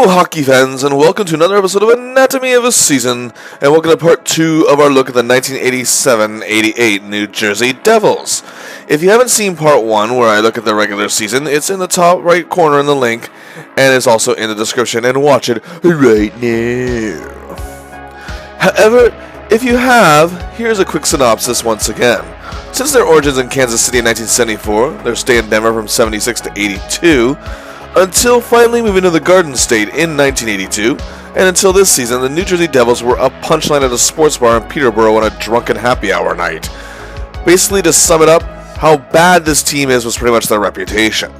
Hello, hockey fans, and welcome to another episode of Anatomy of a Season, and welcome to part 2 of our look at the 1987-88 New Jersey Devils. If you haven't seen part 1, where I look at the regular season, it's in the top right corner in the link, and it's also in the description, and watch it right now. However, if you have, here's a quick synopsis once again. Since their origins in Kansas City in 1974, their stay in Denver from 76 to 82, until finally moving to the Garden State in 1982, and until this season, the New Jersey Devils were a punchline at a sports bar in Peterborough on a drunken happy hour night. Basically, to sum it up, how bad this team is was pretty much their reputation.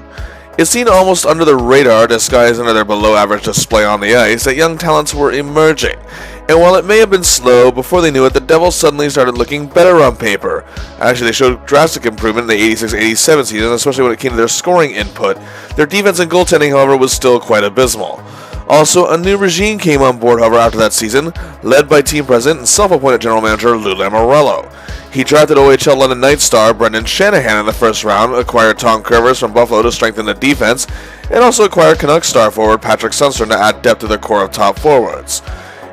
It's seen almost under the radar, disguised under their below-average display on the ice, that young talents were emerging. And while it may have been slow, before they knew it, the Devils suddenly started looking better on paper. Actually, they showed drastic improvement in the 86-87 season, especially when it came to their scoring input. Their defense and goaltending, however, was still quite abysmal. Also, a new regime came on board, however, after that season, led by team president and self-appointed general manager Lou Lamoriello. He drafted OHL London Knights star Brendan Shanahan in the first round, acquired Tom Kurvers from Buffalo to strengthen the defense, and also acquired Canucks star forward Patrick Sundstrom to add depth to their core of top forwards.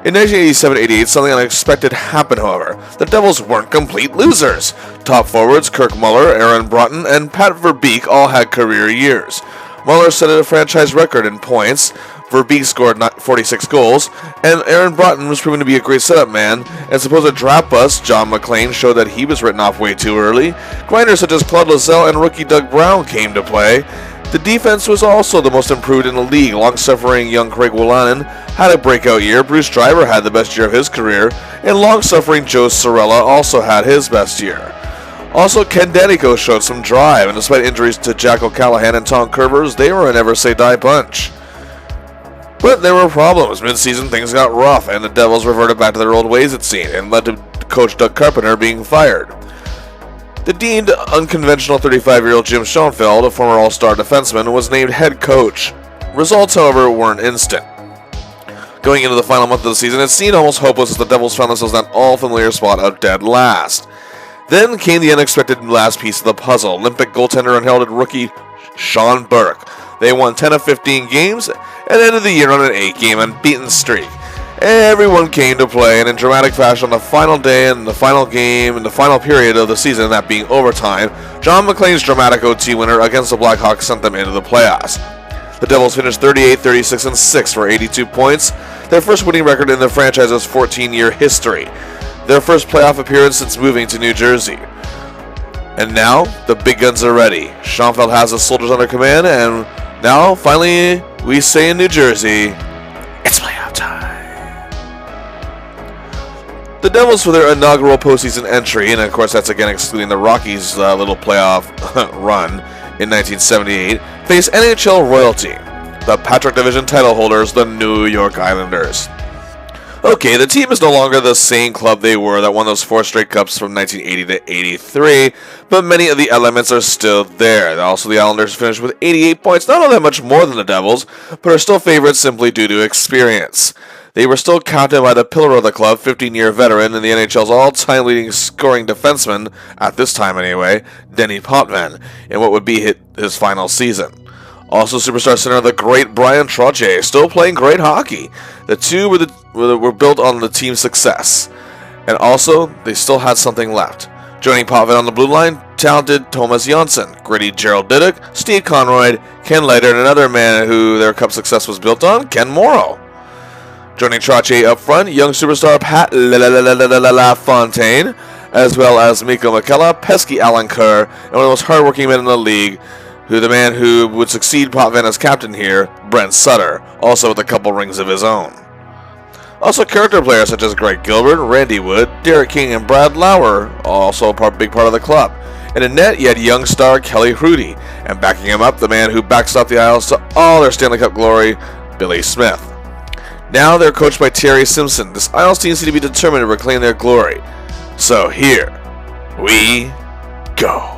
In 1987-88, something unexpected happened, however. The Devils weren't complete losers. Top forwards Kirk Muller, Aaron Broten, and Pat Verbeek all had career years. Muller set a franchise record in points, Verbeek scored 46 goals, and Aaron Broten was proven to be a great setup man, and supposed draft bust John MacLean showed that he was written off way too early. Grinders such as Claude Loiselle and rookie Doug Brown came to play. The defense was also the most improved in the league. Long-suffering young Craig Wolanin had a breakout year, Bruce Driver had the best year of his career, and long-suffering Joe Cirella also had his best year. Also, Ken Daneyko showed some drive, and despite injuries to Jack O'Callahan and Tom Kurvers, they were a never-say-die bunch. But there were problems. Mid-season, things got rough, and the Devils reverted back to their old ways, it seemed, and led to coach Doug Carpenter being fired. The deemed unconventional 35-year-old Jim Schonefeld, a former all-star defenseman, was named head coach. Results, however, weren't instant. Going into the final month of the season, it seemed almost hopeless as the Devils found themselves in that all-familiar spot of dead last. Then came the unexpected last piece of the puzzle, Olympic goaltender and heralded rookie Sean Burke. They won 10 of 15 games and ended the year on an 8-game unbeaten streak. Everyone came to play, and in dramatic fashion on the final day and the final game and the final period of the season, that being overtime, John MacLean's dramatic OT winner against the Blackhawks sent them into the playoffs. The Devils finished 38, 36, and 6 for 82 points, their first winning record in the franchise's 14-year history, their first playoff appearance since moving to New Jersey. And now, the big guns are ready. Schonefeld has the soldiers under command, and now, finally, we say in New Jersey, it's playoff time. The Devils, for their inaugural postseason entry, and of course that's again excluding the Rockies' little playoff run in 1978, face NHL royalty, the Patrick Division title holders, the New York Islanders. Okay, the team is no longer the same club they were that won those 4 straight cups from 1980 to 83, but many of the elements are still there. Also, the Islanders finished with 88 points, not all that much more than the Devils, but are still favorites simply due to experience. They were still counted by the pillar of the club, 15-year veteran and the NHL's all-time leading scoring defenseman, at this time anyway, Denny Potvin, in what would be his final season. Also, superstar center the great Bryan Trottier, still playing great hockey. The two were built on the team's success. And also, they still had something left. Joining Potvin on the blue line, talented Thomas Jonsson, gritty Gerald Diduck, Steve Conroy, Ken Leiter, and another man who their cup success was built on, Ken Morrow. Joining Trottier up front, young superstar Pat LaFontaine, as well as Mikko McKella, pesky Alan Kerr, and one of the most hardworking men in the league, the man who would succeed Potvin as captain here, Brent Sutter, also with a couple rings of his own. Also character players such as Greg Gilbert, Randy Wood, Derek King, and Brad Lauer, also a big part of the club. And in net, you had young star Kelly Hrudey, and backing him up, the man who backstopped the Isles to all their Stanley Cup glory, Billy Smith. Now they're coached by Terry Simpson. This Isles team seems to be determined to reclaim their glory. So here we go.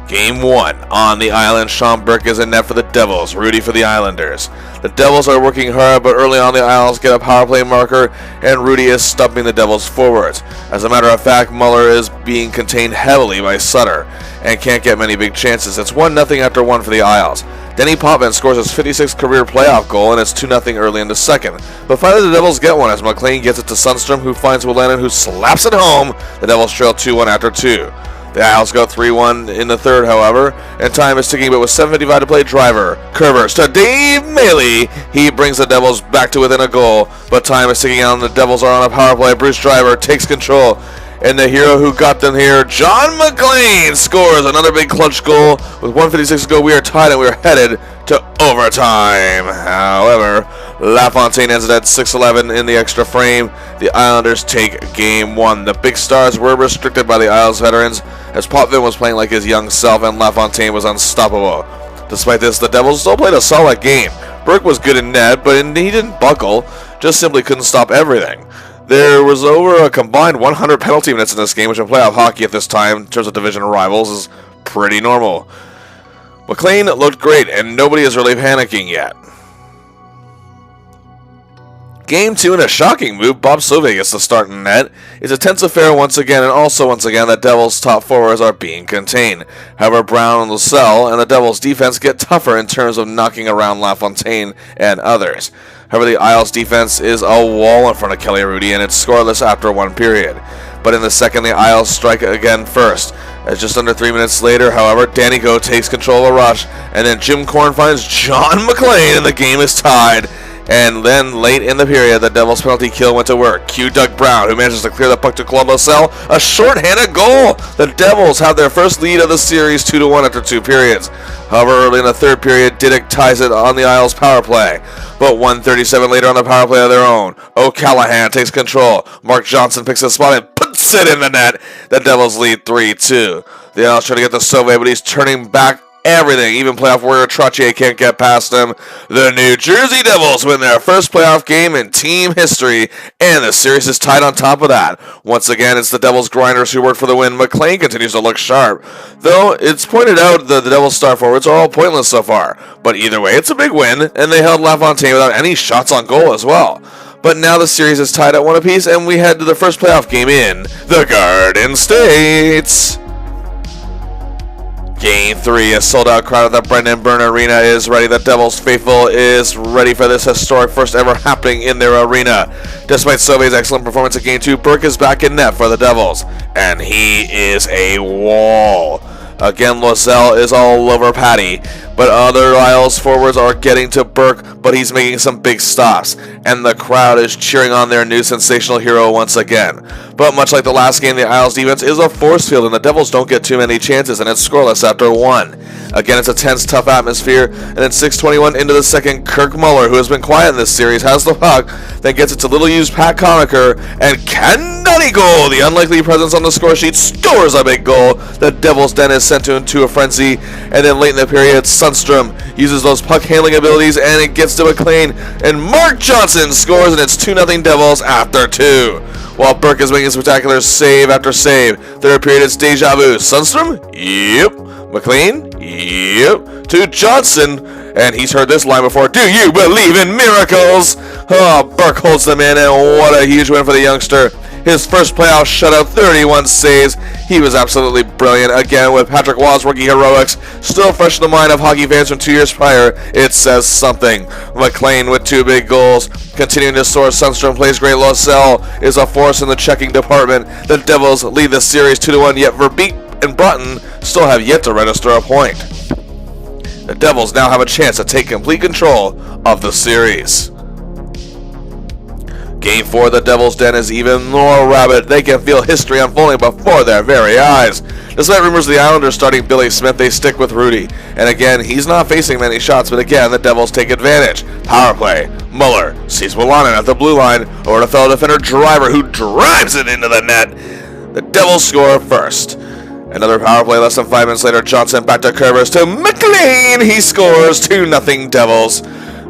Game 1. On the island, Sean Burke is in net for the Devils, Rudy for the Islanders. The Devils are working hard, but early on the Isles get a power play marker, and Rudy is stumping the Devils forwards. As a matter of fact, Muller is being contained heavily by Sutter, and can't get many big chances. It's 1-0 after 1 for the Isles. Denny Potvin scores his 56th career playoff goal, and it's 2-0 early in the second. But finally the Devils get one as MacLean gets it to Sundstrom, who finds Wolanin, who slaps it home. The Devils trail 2-1 after 2. The Isles go 3-1 in the third, however, and time is ticking, but with 7:55 to play, driver Kurvers to Dave Maley. He brings the Devils back to within a goal, but time is ticking out, and the Devils are on a power play. Bruce Driver takes control, and the hero who got them here, John MacLean, scores another big clutch goal. With 1:56 to go, we are tied, and we are headed to overtime. However, LaFontaine ends it at 6-11 in the extra frame. The Islanders take game 1. The big stars were restricted by the Isles veterans, as Potvin was playing like his young self and LaFontaine was unstoppable. Despite this, the Devils still played a solid game. Burke was good in net, but he didn't buckle, just simply couldn't stop everything. There was over a combined 100 penalty minutes in this game, which in playoff hockey at this time, in terms of division rivals, is pretty normal. MacLean looked great, and nobody is really panicking yet. Game 2 in a shocking move, Bob Sauvé gets the start in net. It's a tense affair once again, and also once again the Devils' top forwards are being contained. However, Brown and Loiselle and the Devils' defense get tougher in terms of knocking around LaFontaine and others. However, the Isles' defense is a wall in front of Kelly Rudy, and it's scoreless after one period. But in the second, the Isles strike again first. As just under 3 minutes later, however, Daneyko takes control of a rush, and then Jim Korn finds John MacLean, and the game is tied. And then late in the period, the Devils' penalty kill went to work. Cue Doug Brown, who manages to clear the puck to Claude Loiselle. A short-handed goal! The Devils have their first lead of the series 2-1 after 2 periods. However, early in the third period, Diddick ties it on the Isles' power play. But 1:37 later on the power play of their own, O'Callahan takes control. Mark Johnson picks a spot and puts it in the net. The Devils lead 3-2. The Isles try to get to Sauvé, but he's turning back everything. Even playoff warrior Trottier can't get past him. The New Jersey Devils win their first playoff game in team history, and the series is tied on top of that. Once again, it's the Devils grinders who work for the win. MacLean continues to look sharp, though it's pointed out that the Devils star forwards are all pointless so far. But either way, it's a big win, and they held LaFontaine without any shots on goal as well. But now the series is tied at 1 apiece, and we head to the first playoff game in the Garden States. Game 3, a sold-out crowd at the Brendan Byrne Arena is ready. The Devils faithful is ready for this historic first ever happening in their arena. Despite Sauvé's excellent performance in Game 2, Burke is back in net for the Devils, and he is a wall. Again, Loiselle is all over Patty, but other Isles forwards are getting to Burke, but he's making some big stops, and the crowd is cheering on their new sensational hero once again. But much like the last game, the Isles defense is a force field, and the Devils don't get too many chances, and it's scoreless after 1. Again, it's a tense, tough atmosphere, and at 6:21 into the second, Kirk Muller, who has been quiet in this series, has the puck, then gets it to little-used Pat Conacher, and Ken Daneyko, the unlikely presence on the score sheet, scores a big goal. The Devils then is sent into a frenzy, and then late in the period, Sundstrom uses those puck-handling abilities, and it gets to MacLean, and Mark Johnson scores, and it's 2-0 Devils after 2. While Burke is making spectacular save after save. Third period, it's deja vu. Sundstrom? Yep. MacLean? Yep. To Johnson. And he's heard this line before. Do you believe in miracles? Oh, Burke holds them in, and what a huge win for the youngster. His first playoff shutout, 31 saves. He was absolutely brilliant. Again, with Patrick Waugh's rookie heroics still fresh in the mind of hockey fans from 2 years prior, it says something. MacLean with 2 big goals. Continuing to soar, Sundstrom plays great. Loiselle is a force in the checking department. The Devils lead the series 2-1, yet Verbeek and Broten still have yet to register a point. The Devils now have a chance to take complete control of the series. Game 4, the Devils' den is even more rabid. They can feel history unfolding before their very eyes. Despite rumors of the Islanders starting Billy Smith, they stick with Rudy. And again, he's not facing many shots, but again, the Devils take advantage. Power play. Muller sees Wolanin at the blue line, over to fellow defender Driver, who drives it into the net. The Devils score first. Another power play less than 5 minutes later. Johnson back to Kurvers to MacLean. He scores 2-0 Devils.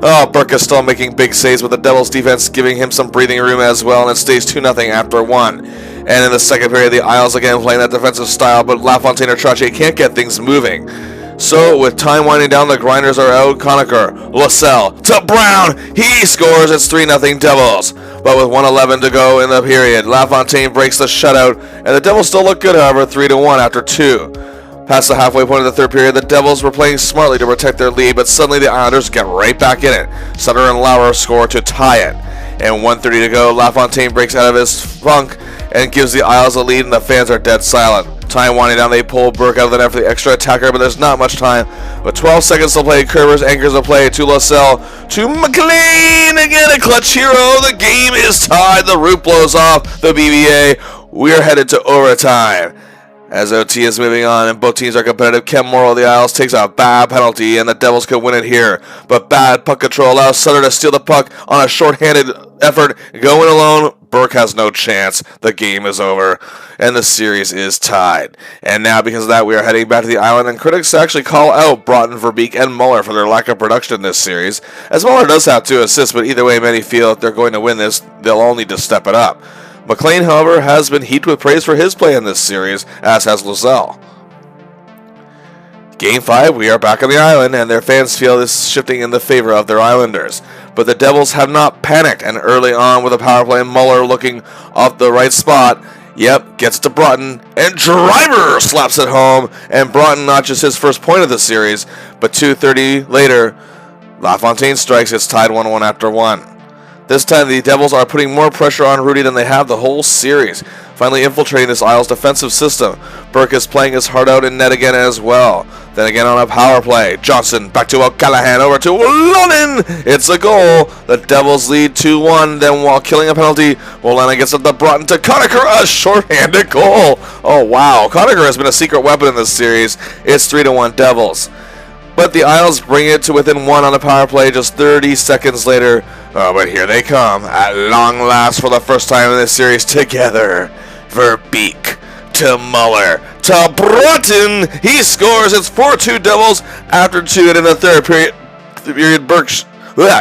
Oh, Burke is still making big saves with the Devils defense giving him some breathing room as well, and it stays 2-0 after 1. And in the second period, the Isles again playing that defensive style, but LaFontaine or Trottier can't get things moving. So, with time winding down, the grinders are out. Conacher, Loiselle, to Brown. He scores. It's 3-0 Devils. But with 1:11 to go in the period, LaFontaine breaks the shutout, and the Devils still look good, however, 3-1 after 2. Past the halfway point of the third period, the Devils were playing smartly to protect their lead, but suddenly the Islanders get right back in it. Sutter and Lauer score to tie it. And 1:30 to go, LaFontaine breaks out of his funk and gives the Isles a lead, and the fans are dead silent. Time winding down, they pull Burke out of the net for the extra attacker, but there's not much time. But 12 seconds to play, Kurvers anchors the play to Loiselle, to MacLean, again a clutch hero. The game is tied, the roof blows off the BBA. We're headed to overtime. As OT is moving on and both teams are competitive, Ken Morrow of the Isles takes a bad penalty, and the Devils could win it here. But bad puck control allows Sutter to steal the puck on a shorthanded effort. Going alone, Burke has no chance. The game is over, and the series is tied. And now, because of that, we are heading back to the island, and critics actually call out Broten, Verbeek, and Muller for their lack of production in this series. As Muller does have 2 assists, but either way, many feel if they're going to win this, they'll all need to step it up. MacLean, however, has been heaped with praise for his play in this series, as has Loiselle. Game 5, we are back on the island, and their fans feel this shifting in the favor of their Islanders. But the Devils have not panicked, and early on with a power play, Muller looking off the right spot. Yep, gets to Broten, and Driver slaps it home, and Broten notches his first point of the series. But 2:30 later, LaFontaine strikes. It's tied 1-1 after 1. This time, the Devils are putting more pressure on Rudy than they have the whole series, finally infiltrating this Isles defensive system. Burke is playing his heart out in net again as well. Then again on a power play, Johnson back to O'Callaghan, over to Wolanin. It's a goal. The Devils lead 2-1. Then while killing a penalty, Wolanin gets up the Broten to Conacher, a shorthanded goal. Oh wow, Conacher has been a secret weapon in this series. It's 3-1 Devils. But the Isles bring it to within 1 on the power play just 30 seconds later. Oh, but here they come, at long last for the first time in this series together. Verbeek to Muller to Broten. He scores. It's 4-2 Devils after 2, and in the third period Burke...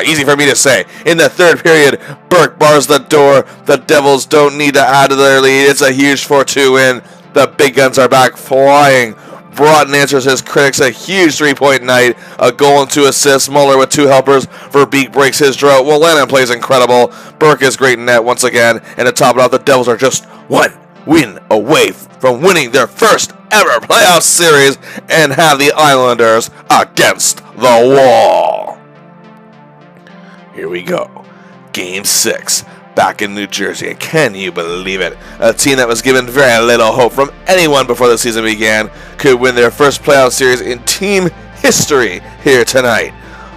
easy for me to say. In the third period, Burke bars the door. The Devils don't need to add to their lead. It's a huge 4-2 win. The big guns are back flying. Broten answers his critics, a huge 3-point night, a goal and 2 assists. Muller with 2 helpers. Verbeek breaks his drought. Wolanin plays incredible. Burke is great in net once again. And to top it off, the Devils are just 1 win away from winning their first ever playoff series and have the Islanders against the wall. Here we go. Game 6. Back in New Jersey, and can you believe it? A team that was given very little hope from anyone before the season began could win their first playoff series in team history here tonight.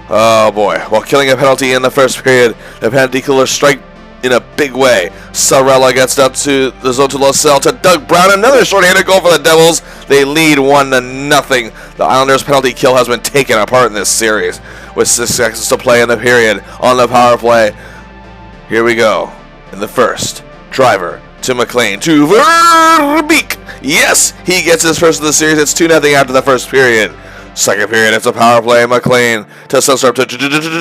Oh boy, while killing a penalty in the first period, the penalty killers strike in a big way. Cirella gets down to the zone to Loiselle to Doug Brown, another shorthanded goal for the Devils. They lead 1-0. The Islanders' penalty kill has been taken apart in this series with 6 seconds to play in the period on the power play. Here we go. In the first, Driver to MacLean to Verbeek. Yes, he gets his first of the series. It's 2-0 after the first period. Second period, it's a power play. MacLean to Sunstrup to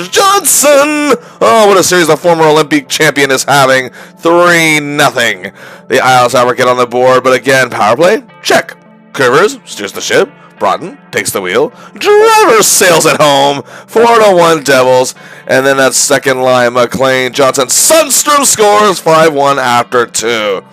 Johnson. Oh, what a series the former Olympic champion is having. 3-0. The Isles, however, get on the board, but again, power play, check. Kurvers steers the ship. Broten takes the wheel. Driver sails it home. 4-1 Devils. And then that second line, MacLean, Johnson, Sundstrom scores 5-1 after 2.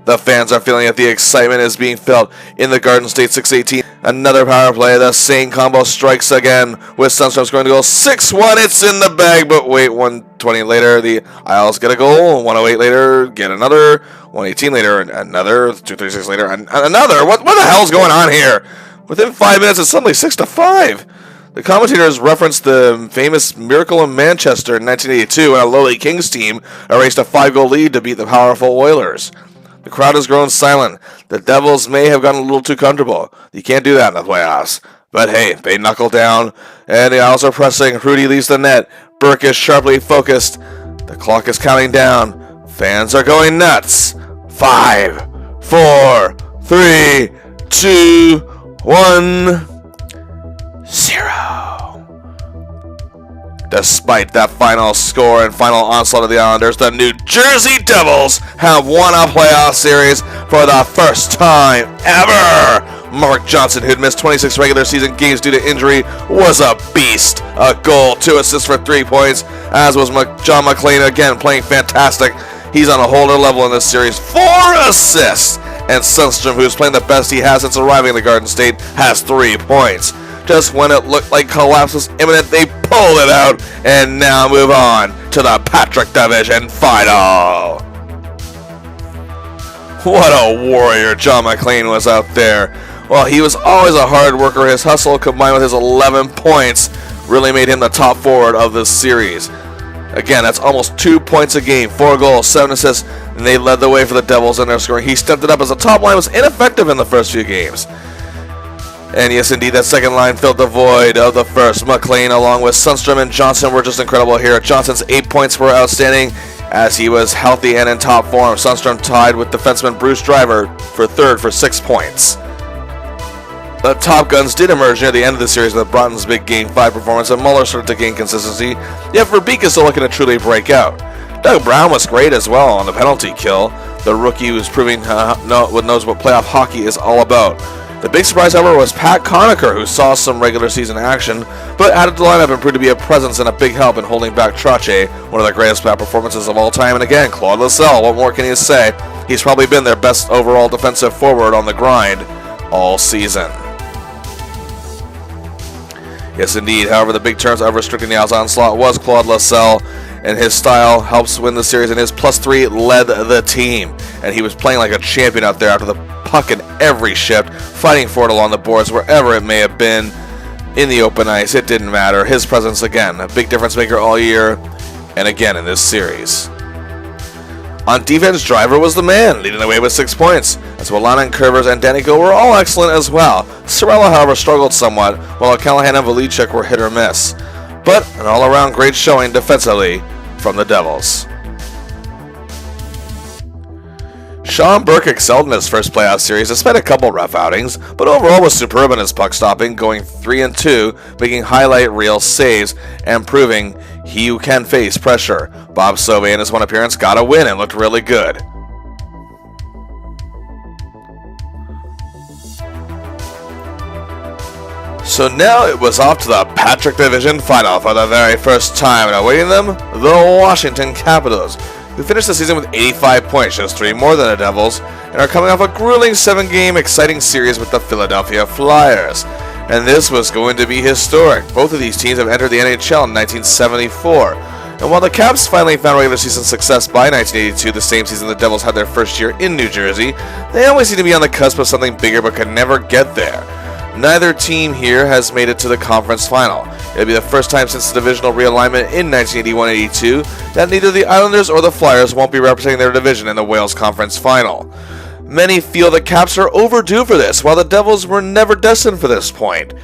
The fans are feeling it. The excitement is being felt in the Garden State 618. Another power play. The same combo strikes again with Sundstrom scoring the goal. 6-1. It's in the bag. But wait, 120 later, the Isles get a goal. 108 later, get another. 118 later, another. 236 later, another. What the hell's going on here? Within 5 minutes, it's suddenly 6-5. The commentators referenced the famous miracle in Manchester in 1982 when a lowly Kings team erased a 5-goal lead to beat the powerful Oilers. The crowd has grown silent. The Devils may have gotten a little too comfortable. You can't do that in the playoffs. But hey, they knuckle down, and the Isles are pressing. Rudy leaves the net. Burke is sharply focused. The clock is counting down. Fans are going nuts. 5, 4, 3, 2, 1, 0. Despite that final score and final onslaught of the Islanders, the New Jersey Devils have won a playoff series for the first time ever. Mark Johnson, who'd missed 26 regular season games due to injury, was a beast. A goal, 2 assists for 3 points, as was John MacLean, again playing fantastic. He's on a whole other level in this series. 4 assists. And Sundstrom, who's playing the best he has since arriving in the Garden State, has 3 points. Just when it looked like collapse was imminent, they pulled it out, and now move on to the Patrick Division Final. What a warrior John MacLean was out there. Well, he was always a hard worker. His hustle combined with his 11 points really made him the top forward of this series. Again, that's almost 2 points a game, 4 goals, 7 assists, and they led the way for the Devils in their scoring. He stepped it up as the top line was ineffective in the first few games. And yes, indeed, that second line filled the void of the first. MacLean, along with Sundstrom and Johnson, were just incredible here. Johnson's 8 points were outstanding as he was healthy and in top form. Sundstrom tied with defenseman Bruce Driver for third for 6 points. The Top Guns did emerge near the end of the series with Broten's big Game 5 performance, and Muller started to gain consistency, yet Verbeek is still looking to truly break out. Doug Brown was great as well on the penalty kill. The rookie who's proving knows what playoff hockey is all about. The big surprise, however, was Pat Conacher, who saw some regular season action, but added to the lineup and proved to be a presence and a big help in holding back Trottier, one of the greatest playoff performances of all time. And again, Claude Loiselle, what more can you say? He's probably been their best overall defensive forward on the grind all season. Yes, indeed. However, the big terms of restricting the outside slot was Claude Loiselle, and his style helps win the series, and his +3 led the team. And he was playing like a champion out there after the puck in every shift, fighting for it along the boards wherever it may have been in the open ice. It didn't matter. His presence, again, a big difference maker all year, and again in this series. On defense, Driver was the man, leading the way with 6 points, as Wolanin, Kurvers, and Daneyko were all excellent as well. Cirella, however, struggled somewhat, while Callahan and Velicek were hit or miss. But an all-around great showing defensively from the Devils. Sean Burke excelled in his first playoff series, despite a couple rough outings, but overall was superb in his puck stopping, going 3-2, making highlight reel saves, and proving he who can face pressure. Bob Sauvé in his one appearance got a win and looked really good. So now it was off to the Patrick Division Final for the very first time, and awaiting them, the Washington Capitals, who finished the season with 85 points, just 3 more than the Devils, and are coming off a grueling 7-game exciting series with the Philadelphia Flyers. And this was going to be historic. Both of these teams have entered the NHL in 1974. And while the Caps finally found regular season success by 1982, the same season the Devils had their first year in New Jersey, they always seem to be on the cusp of something bigger but could never get there. Neither team here has made it to the conference final. It'll be the first time since the divisional realignment in 1981-82 that neither the Islanders or the Flyers won't be representing their division in the Wales Conference Final. Many feel the Caps are overdue for this, while the Devils were never destined for this point.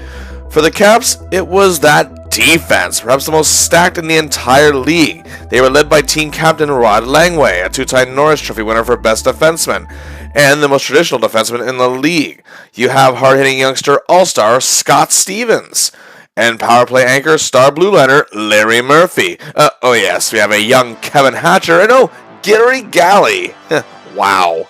For the Caps, it was that defense, perhaps the most stacked in the entire league. They were led by team captain Rod Langway, a 2-time Norris Trophy winner for Best Defenseman, and the most traditional defenseman in the league. You have hard-hitting youngster all-star Scott Stevens, and power play anchor star blue liner Larry Murphy. Oh yes, we have a young Kevin Hatcher, and Gary Galley. Wow.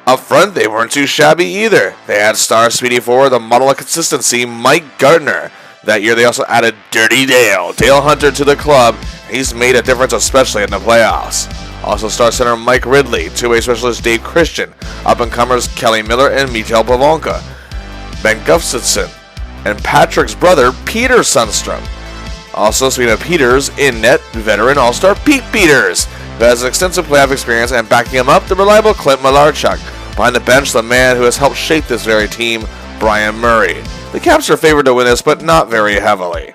Up front, they weren't too shabby either. They had star speedy forward, the model of consistency, Mike Gardner. That year, they also added Dirty Dale Hunter, to the club. He's made a difference, especially in the playoffs. Also star center Mike Ridley, two-way specialist Dave Christian, up-and-comers Kelly Miller and Mikael Pavonka, Ben Gustafson, and Patrick's brother Peter Sundstrom. Also, speaking of Peters, in net, veteran all-star Pete Peters, who has an extensive playoff experience, and backing him up, the reliable Clint Malarchuk. Behind the bench, the man who has helped shape this very team, Brian Murray. The Caps are favored to win this, but not very heavily.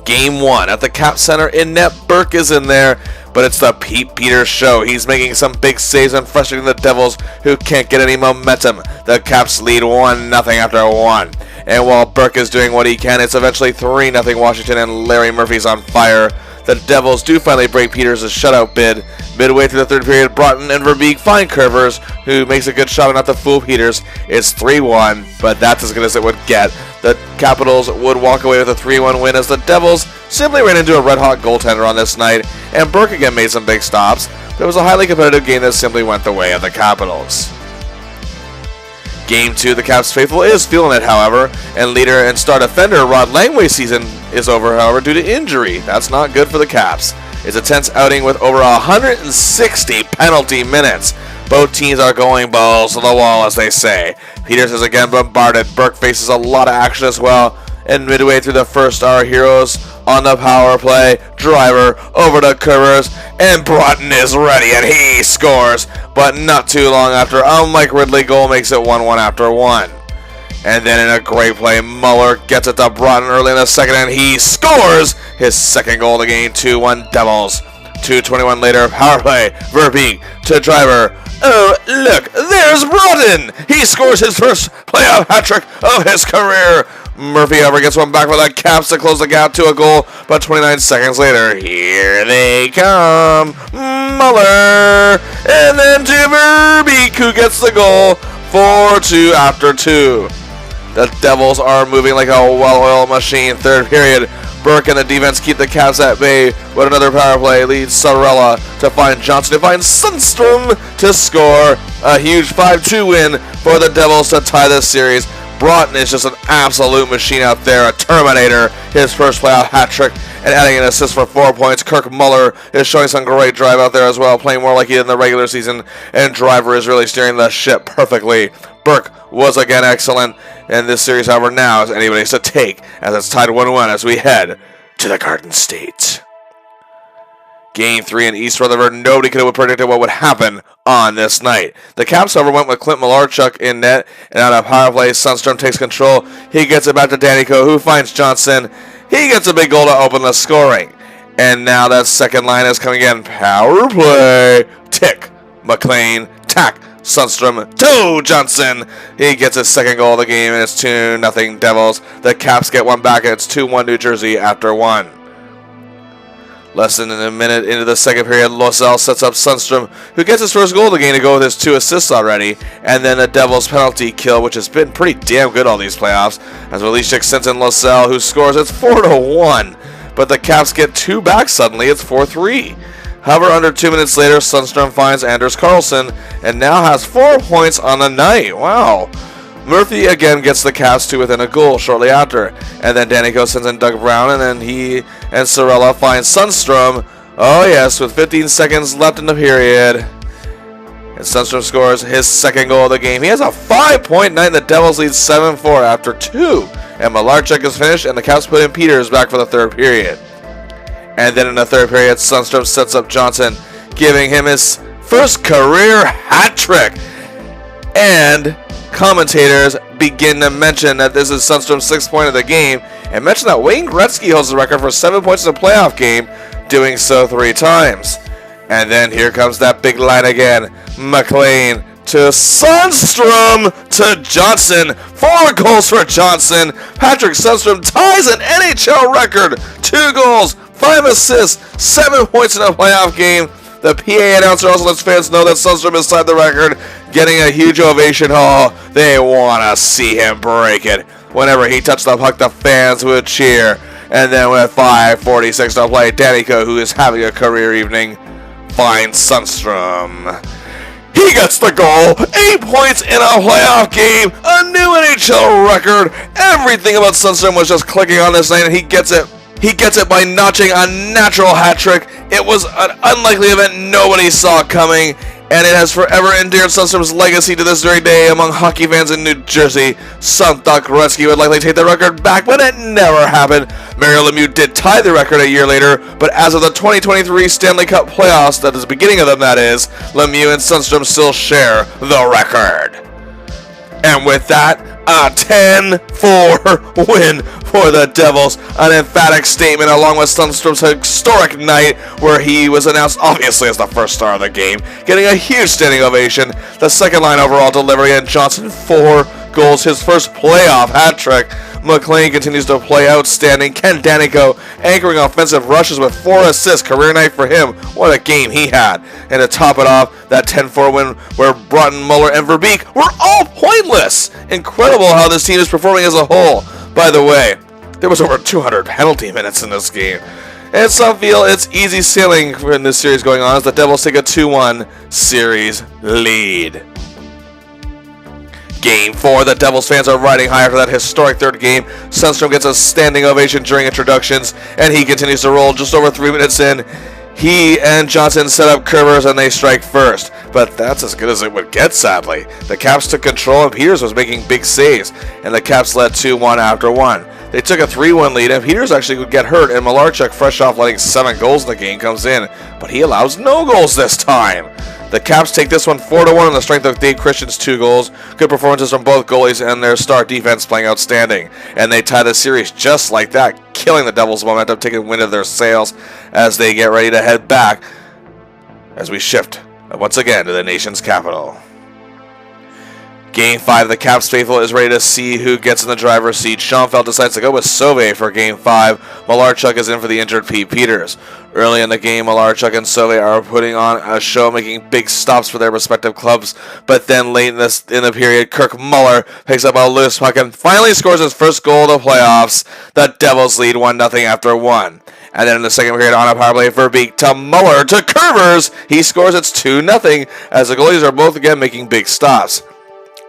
Game 1 at the Cap Center in net. Burke is in there, but it's the Pete Peters show. He's making some big saves and frustrating the Devils, who can't get any momentum. The Caps lead 1-0 after 1. And while Burke is doing what he can, it's eventually 3-0 Washington, and Larry Murphy's on fire. The Devils do finally break Peters' shutout bid. Midway through the third period, Broten and Verbeek find Kurvers, who makes a good shot not to fool Peters. It's 3-1, but that's as good as it would get. The Capitals would walk away with a 3-1 win, as the Devils simply ran into a red-hot goaltender on this night, and Burke again made some big stops. There was a highly competitive game that simply went the way of the Capitals. Game 2, the Caps faithful is feeling it, however, and leader and star defender Rod Langway's season is over, however, due to injury. That's not good for the Caps. It's a tense outing with over 160 penalty minutes. Both teams are going balls to the wall, as they say. Peters is again bombarded. Burke faces a lot of action as well. And midway through the first, our heroes on the power play. Driver over to Kurvers, and Broten is ready, and he scores. But not too long after, a Mike Ridley goal makes it 1-1 after 1. And then in a great play, Muller gets it to Broten early in the second, and he scores his second goal of the game. 2-1 Devils. 2:21 later, power play. Verbeek to Driver. Oh, look, there's Broten! He scores his first playoff hat trick of his career. Murphy ever gets one back for the Caps to close the gap to a goal, but 29 seconds later, here they come. Muller! And then to Verbeek, who gets the goal. 4-2 after 2. The Devils are moving like a well-oiled machine. Third period, Burke and the defense keep the Caps at bay, but another power play leads Cirella to find Johnson, to find Sundstrom to score. A huge 5-2 win for the Devils to tie this series. Broten is just an absolute machine out there, a Terminator. His first playoff hat trick and adding an assist for 4 points. Kirk Muller is showing some great drive out there as well, playing more like he did in the regular season, and Driver is really steering the ship perfectly. Burke was again excellent, and this series, however, now is anybody's to take, as it's tied 1-1 as we head to the Garden State. Game 3 in East Rutherford, nobody could have predicted what would happen on this night. The Caps, however, went with Clint Malarchuk in net, and on a power play, Sundstrom takes control. He gets it back to Daneyko, who finds Johnson. He gets a big goal to open the scoring. And now that second line is coming in. Power play. Tick. MacLean. Tack. Sundstrom to Johnson. He gets his second goal of the game, and it's 2-0 Devils. The Caps get one back, and it's 2-1 New Jersey after 1. Less than a minute into the second period, Loiselle sets up Sundstrom, who gets his first goal of the game to go with his 2 assists already. And then the Devils' penalty kill, which has been pretty damn good all these playoffs, as Walishik sends in Loiselle, who scores. It's 4-1. But the Caps get 2 back suddenly. It's 4-3. However, under 2 minutes later, Sundstrom finds Anders Carlson and now has 4 points on the night. Wow. Murphy again gets the Caps to within a goal shortly after. And then Daneyko sends in Doug Brown, and then he and Cirella find Sundstrom. Oh yes, with 15 seconds left in the period. And Sundstrom scores his second goal of the game. He has a 5-point night. The Devils lead 7-4 after 2. And Malarchuk is finished, and the Caps put in Peters back for the third period. And then in the third period, Sundstrom sets up Johnson, giving him his first career hat trick. And commentators begin to mention that this is Sundstrom's 6th point of the game, and mention that Wayne Gretzky holds the record for 7 points in a playoff game, doing so 3 times. And then here comes that big line again. MacLean to Sundstrom to Johnson. 4 goals for Johnson. Patrick Sundstrom ties an NHL record. 2 goals, 5 assists, 7 points in a playoff game. The PA announcer also lets fans know that Sundstrom is tied the record, getting a huge ovation. Oh, they want to see him break it. Whenever he touched the puck, the fans would cheer. And then with 5:46 to play, Daneyko, who is having a career evening, finds Sundstrom. He gets the goal. 8 points in a playoff game. A new NHL record. Everything about Sundstrom was just clicking on this night, and he gets it. He gets it by notching a natural hat trick. It was an unlikely event nobody saw coming, and it has forever endeared Sundstrom's legacy to this very day among hockey fans in New Jersey. Some thought Gretzky would likely take the record back, but it never happened. Mario Lemieux did tie the record a year later, but as of the 2023 Stanley Cup Playoffs, that is the beginning of them, that is, Lemieux and Sundstrom still share the record. And with that, a 10-4 win for the Devils. An emphatic statement along with Sundstrom's historic night where he was announced obviously as the first star of the game, getting a huge standing ovation. The second line overall delivery, and Johnson 4 goals, his first playoff hat trick. MacLean continues to play outstanding. Ken Daneyko anchoring offensive rushes with 4 assists. Career night for him. What a game he had. And to top it off, that 10-4 win where Broten, Muller, and Verbeek were all pointless. Incredible how this team is performing as a whole. By the way, there was over 200 penalty minutes in this game. And some feel it's easy sailing in this series going on as the Devils take a 2-1 series lead. Game 4, the Devils fans are riding high after that historic third game. Sundstrom gets a standing ovation during introductions, and he continues to roll just over 3 minutes in. He and Johnson set up Kurvers and they strike first, but that's as good as it would get, sadly. The Caps took control and Peters was making big saves, and the Caps led 2-1 after one. They took a 3-1 lead, and Peters actually would get hurt, and Muller, fresh off letting 7 goals in the game, comes in, but he allows no goals this time. The Caps take this one 4-1 on the strength of Dave Christian's 2 goals. Good performances from both goalies and their star defense playing outstanding. And they tie the series just like that, killing the Devils' momentum, taking wind of their sails as they get ready to head back as we shift once again to the nation's capital. Game 5, the Caps faithful is ready to see who gets in the driver's seat. Schonefeld decides to go with Sauvé for Game 5. Muller is in for the injured Pete Peters. Early in the game, Muller and Sauvé are putting on a show, making big stops for their respective clubs. But then late in the period, Kirk Muller picks up a loose puck and finally scores his first goal of the playoffs. The Devils lead 1-0 after 1. And then in the second period, on a power play, Verbeek to Muller to Kurvers. He scores. It's 2-0 as the goalies are both again making big stops.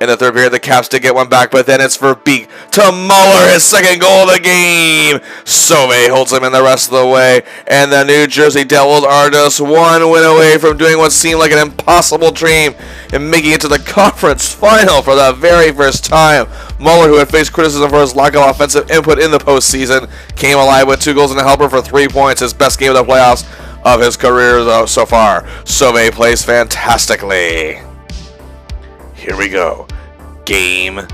In the third period, the Caps did get one back, but then it's Verbeek to Muller, his second goal of the game. Sauvé holds him in the rest of the way, and the New Jersey Devils are just one win away from doing what seemed like an impossible dream and making it to the conference final for the very first time. Muller, who had faced criticism for his lack of offensive input in the postseason, came alive with 2 goals and a helper for 3 points, his best game of the playoffs of his career so far. Sauvé plays fantastically. Here we go. Game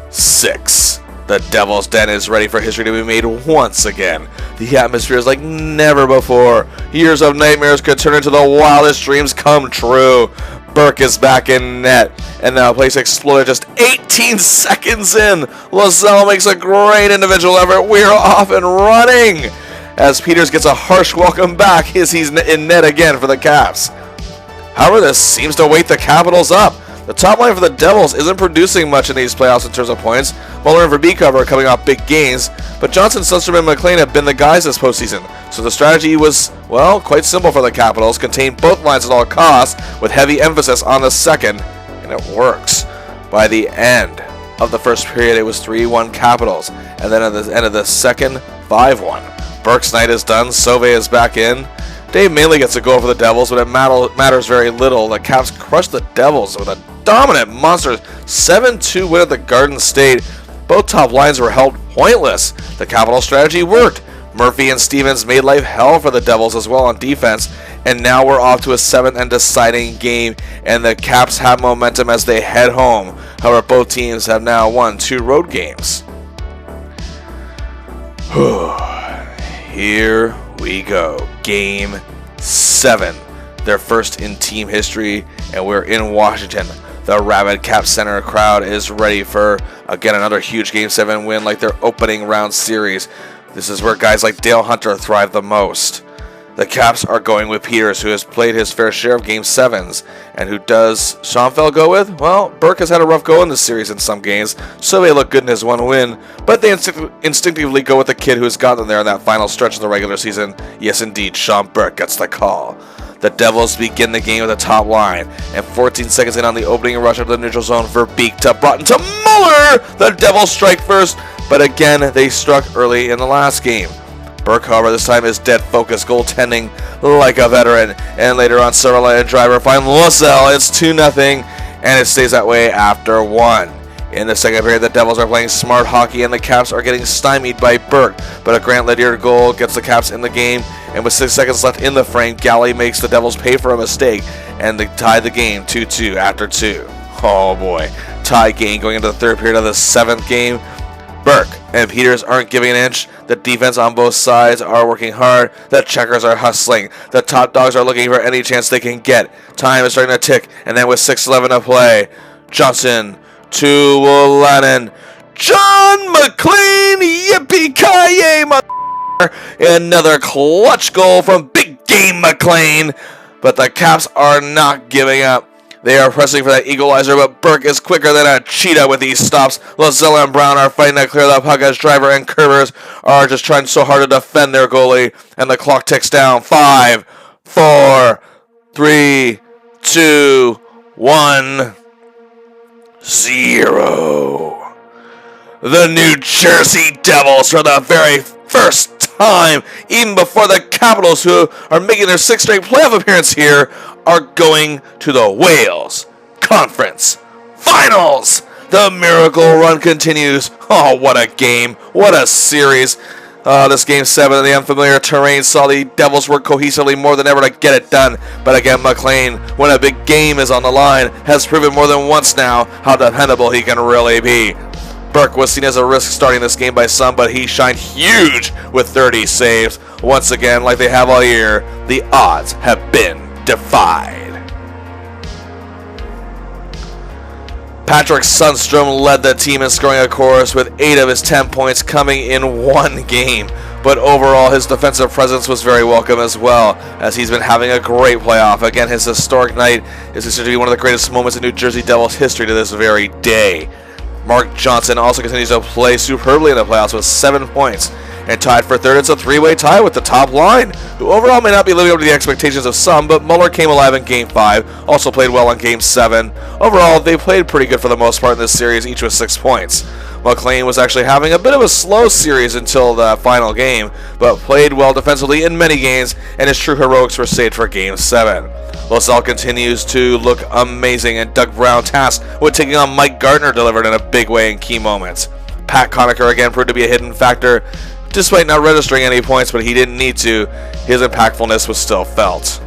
6. The Devil's Den is ready for history to be made once again. The atmosphere is like never before. Years of nightmares could turn into the wildest dreams come true. Burke is back in net, and the place exploded just 18 seconds in. Loiselle makes a great individual effort. We're off and running as Peters gets a harsh welcome back as he's in net again for the Caps. However, this seems to wake the Capitals up. The top line for the Devils isn't producing much in these playoffs in terms of points. Muller and Verbeek are coming off big gains, but Johnson, Sundstrom, and MacLean have been the guys this postseason. So the strategy was, well, quite simple for the Capitals. Contain both lines at all costs with heavy emphasis on the second, and it works. By the end of the first period, it was 3-1 Capitals, and then at the end of the second, 5-1. Burke's night is done. Sauvé is back in. Dave mainly gets a goal for the Devils, but it matters very little. The Caps crushed the Devils with a dominant monster 7-2 win at the Garden State. Both top lines were held pointless. The Capital strategy worked. Murphy and Stevens made life hell for the Devils as well on defense, and now we're off to a 7th and deciding game, and the Caps have momentum as they head home. However, both teams have now won 2 road games. Here we go. Game 7. Their first in team history, and we're in Washington. The rabid Cap Center crowd is ready for, again, another huge Game 7 win like their opening round series. This is where guys like Dale Hunter thrive the most. The Caps are going with Peters, who has played his fair share of Game 7s. And who does Schonefeld go with? Well, Burke has had a rough go in this series in some games, so they look good in his one win. But they instinctively go with the kid who has gotten them there in that final stretch of the regular season. Yes, indeed, Sean Burke gets the call. The Devils begin the game with a top line, and 14 seconds in on the opening rush of the neutral zone, Verbeek to Broten to Muller! The Devils strike first, but again, they struck early in the last game. Burke, however, this time is dead focused, goaltending like a veteran, and later on, Cirella and Driver find Loiselle. It's 2-0, and it stays that way after 1. In the second period, the Devils are playing smart hockey, and the Caps are getting stymied by Burke, but a Grant Ledyard goal gets the Caps in the game, and with 6 seconds left in the frame, Galley makes the Devils pay for a mistake, and they tie the game 2-2 after 2. Oh boy, tie game going into the third period of the 7th game. Burke and Peters aren't giving an inch. The defense on both sides are working hard. The checkers are hustling. The top dogs are looking for any chance they can get. Time is starting to tick, and then with 6:11 to play, Johnson to Wolanin. John MacLean, yippee-ki-yay, another clutch goal from Big Game MacLean. But the Caps are not giving up. They are pressing for that equalizer, but Burke is quicker than a cheetah with these stops. Loiselle and Brown are fighting to clear the puck as Driver and Kurvers are just trying so hard to defend their goalie. And the clock ticks down. 5, 4, 3, 2, 1, 0. The New Jersey Devils, for the very first time, even before the Capitals, who are making their 6th straight playoff appearance here, are going to the Wales Conference Finals. The miracle run continues. Oh, what a game. What a series. This Game 7 in the unfamiliar terrain saw the Devils work cohesively more than ever to get it done. But again, MacLean, when a big game is on the line, has proven more than once now how dependable he can really be. Burke was seen as a risk starting this game by some, but he shined huge with 30 saves. Once again, like they have all year, the odds have been defied. Patrick Sundstrom led the team in scoring, of course, with 8 of his 10 points coming in one game. But overall, his defensive presence was very welcome as well, as he's been having a great playoff. Again, his historic night is considered to be one of the greatest moments in New Jersey Devils history to this very day. Mark Johnson also continues to play superbly in the playoffs with 7 points. And tied for third, it's a 3-way tie with the top line, who overall may not be living up to the expectations of some, but Muller came alive in Game 5, also played well in Game 7. Overall, they played pretty good for the most part in this series, each with 6 points. MacLean was actually having a bit of a slow series until the final game, but played well defensively in many games, and his true heroics were saved for Game 7. Loiselle continues to look amazing, and Doug Brown tasked with taking on Mike Gardner delivered in a big way in key moments. Pat Conacher again proved to be a hidden factor, despite not registering any points, but he didn't need to. His impactfulness was still felt.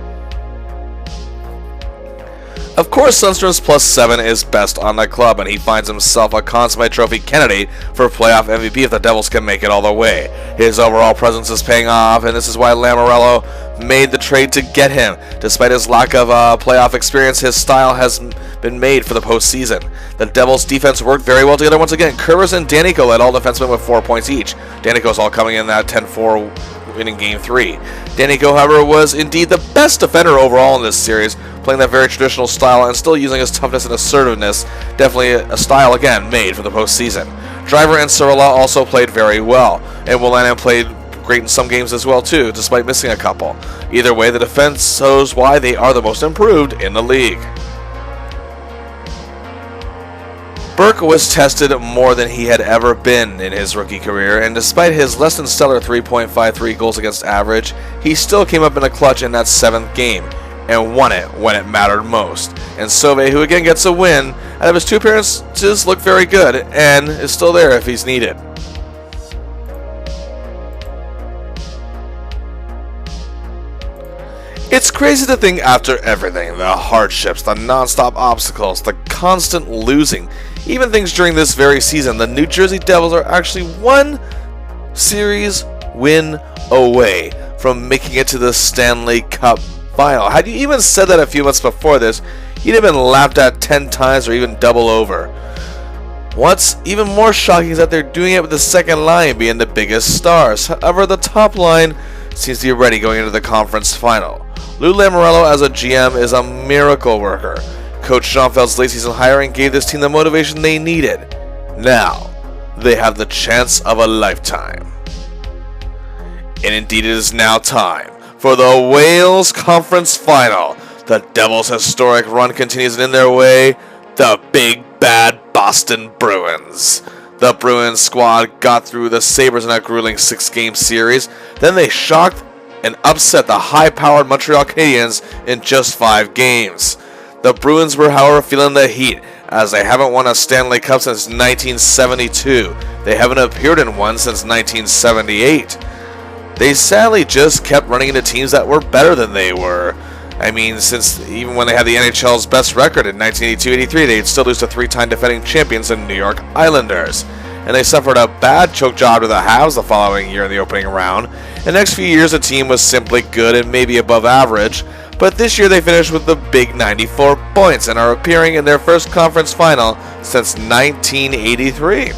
Of course, Sundstrom's +7 is best on the club, and he finds himself a consummate trophy candidate for playoff MVP if the Devils can make it all the way. His overall presence is paying off, and this is why Lamoriello made the trade to get him. Despite his lack of playoff experience, his style has been made for the postseason. The Devils' defense worked very well together once again. Kurvers and Daneyko led all defensemen with 4 points each. Daneyko's all coming in that 10-4 win in Game 3. Daneyko, however, was indeed the best defender overall in this series, playing that very traditional style and still using his toughness and assertiveness. Definitely a style, again, made for the postseason. Driver and Cirella also played very well, and Wolanin played great in some games as well, too, despite missing a couple. Either way, the defense shows why they are the most improved in the league. Burke was tested more than he had ever been in his rookie career, and despite his less than stellar 3.53 goals against average, he still came up in a clutch in that 7th game, and won it when it mattered most. And Sauvé, who again gets a win, out of his 2 appearances, looked very good, and is still there if he's needed. It's crazy to think after everything, the hardships, the non-stop obstacles, the constant losing, even things during this very season, the New Jersey Devils are actually 1 series win away from making it to the Stanley Cup final. Had you even said that a few months before this, you'd have been laughed at 10 times or even double over. What's even more shocking is that they're doing it with the second line being the biggest stars. However, the top line seems to be ready going into the conference final. Lou Lamoriello as a GM is a miracle worker. Coach Schoenfeld's late season hiring gave this team the motivation they needed. Now, they have the chance of a lifetime. And indeed it is now time for the Wales Conference Final. The Devils' historic run continues, and in their way, the big bad Boston Bruins. The Bruins squad got through the Sabres in a grueling 6-game series. Then they shocked and upset the high-powered Montreal Canadiens in just 5 games. The Bruins were, however, feeling the heat, as they haven't won a Stanley Cup since 1972. They haven't appeared in one since 1978. They sadly just kept running into teams that were better than they were. I mean, since even when they had the NHL's best record in 1982-83, they'd still lose to 3-time defending champions, the New York Islanders. And they suffered a bad choke job to the Habs the following year in the opening round. The next few years, the team was simply good and maybe above average, but this year they finished with the big 94 points and are appearing in their first conference final since 1983.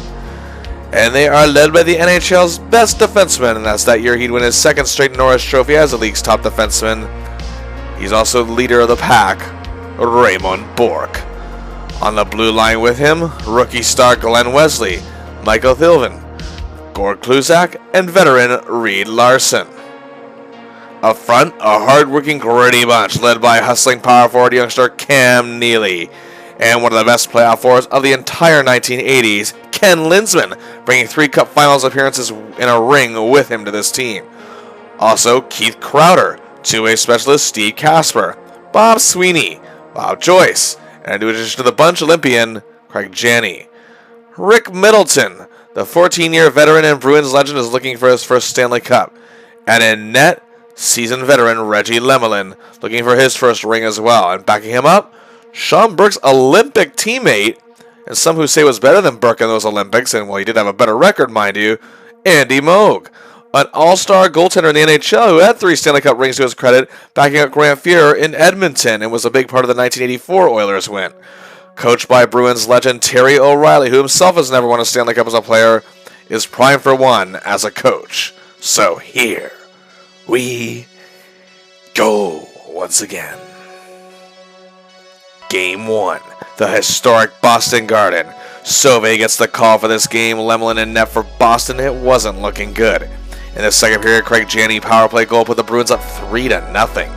And they are led by the NHL's best defenseman, and that's that year he'd win his 2nd straight Norris Trophy as the league's top defenseman. He's also the leader of the pack, Raymond Bourque. On the blue line with him, rookie star Glenn Wesley, Michael Thilven, Gord Kluzak, and veteran Reed Larson. Up front, a hard-working, gritty bunch led by hustling power forward youngster Cam Neely, and one of the best playoff forwards of the entire 1980s, Ken Linsman, bringing 3 Cup Finals appearances in a ring with him to this team. Also, Keith Crowder, two-way specialist Steve Casper, Bob Sweeney, Bob Joyce, and a new addition to the bunch, Olympian Craig Janney. Rick Middleton, the 14-year veteran and Bruins legend, is looking for his first Stanley Cup. And in net, seasoned veteran Reggie Lemelin, looking for his first ring as well. And backing him up, Sean Burke's Olympic teammate, and some who say was better than Burke in those Olympics, and well, he did have a better record, mind you, Andy Moog, an all-star goaltender in the NHL who had 3 Stanley Cup rings to his credit, backing up Grant Fuhrer in Edmonton, and was a big part of the 1984 Oilers win. Coached by Bruins legend Terry O'Reilly, who himself has never won a Stanley Cup as a player, is primed for one as a coach. So here we go once again. Game 1, the historic Boston Garden. Sauvé gets the call for this game. Lemelin in net for Boston. It wasn't looking good. In the second period, Craig Janney power play goal put the Bruins up 3-0.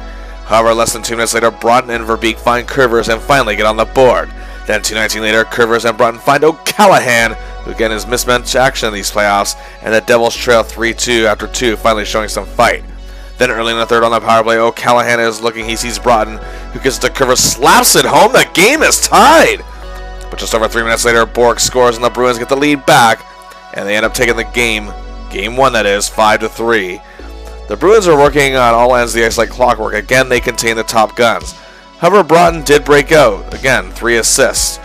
However, less than 2 minutes later, Broten and Verbeek find Kurvers and finally get on the board. Then 2:19 later, Kurvers and Broten find O'Callahan, who again is mismatch action in these playoffs, and the Devils trail 3-2 after 2, finally showing some fight. Then early in the third on the power play, O'Callahan is looking, he sees Broten, who gets to Kurvers, slaps it home, the game is tied! But just over 3 minutes later, Bork scores and the Bruins get the lead back, and they end up taking the game 1 that is, 5-3. The Bruins are working on all ends of the ice like clockwork. Again, they contain the top guns. However, Broten did break out. Again, 3 assists.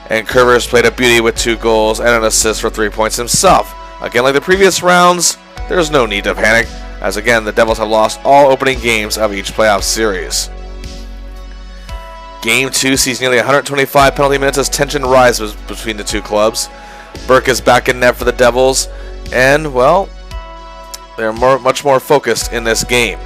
And Kurvers played a beauty with 2 goals and an assist for 3 points himself. Again, like the previous rounds, there's no need to panic, as again, the Devils have lost all opening games of each playoff series. Game 2 sees nearly 125 penalty minutes as tension rises between the two clubs. Burke is back in net for the Devils, and, well, they're much more focused in this game.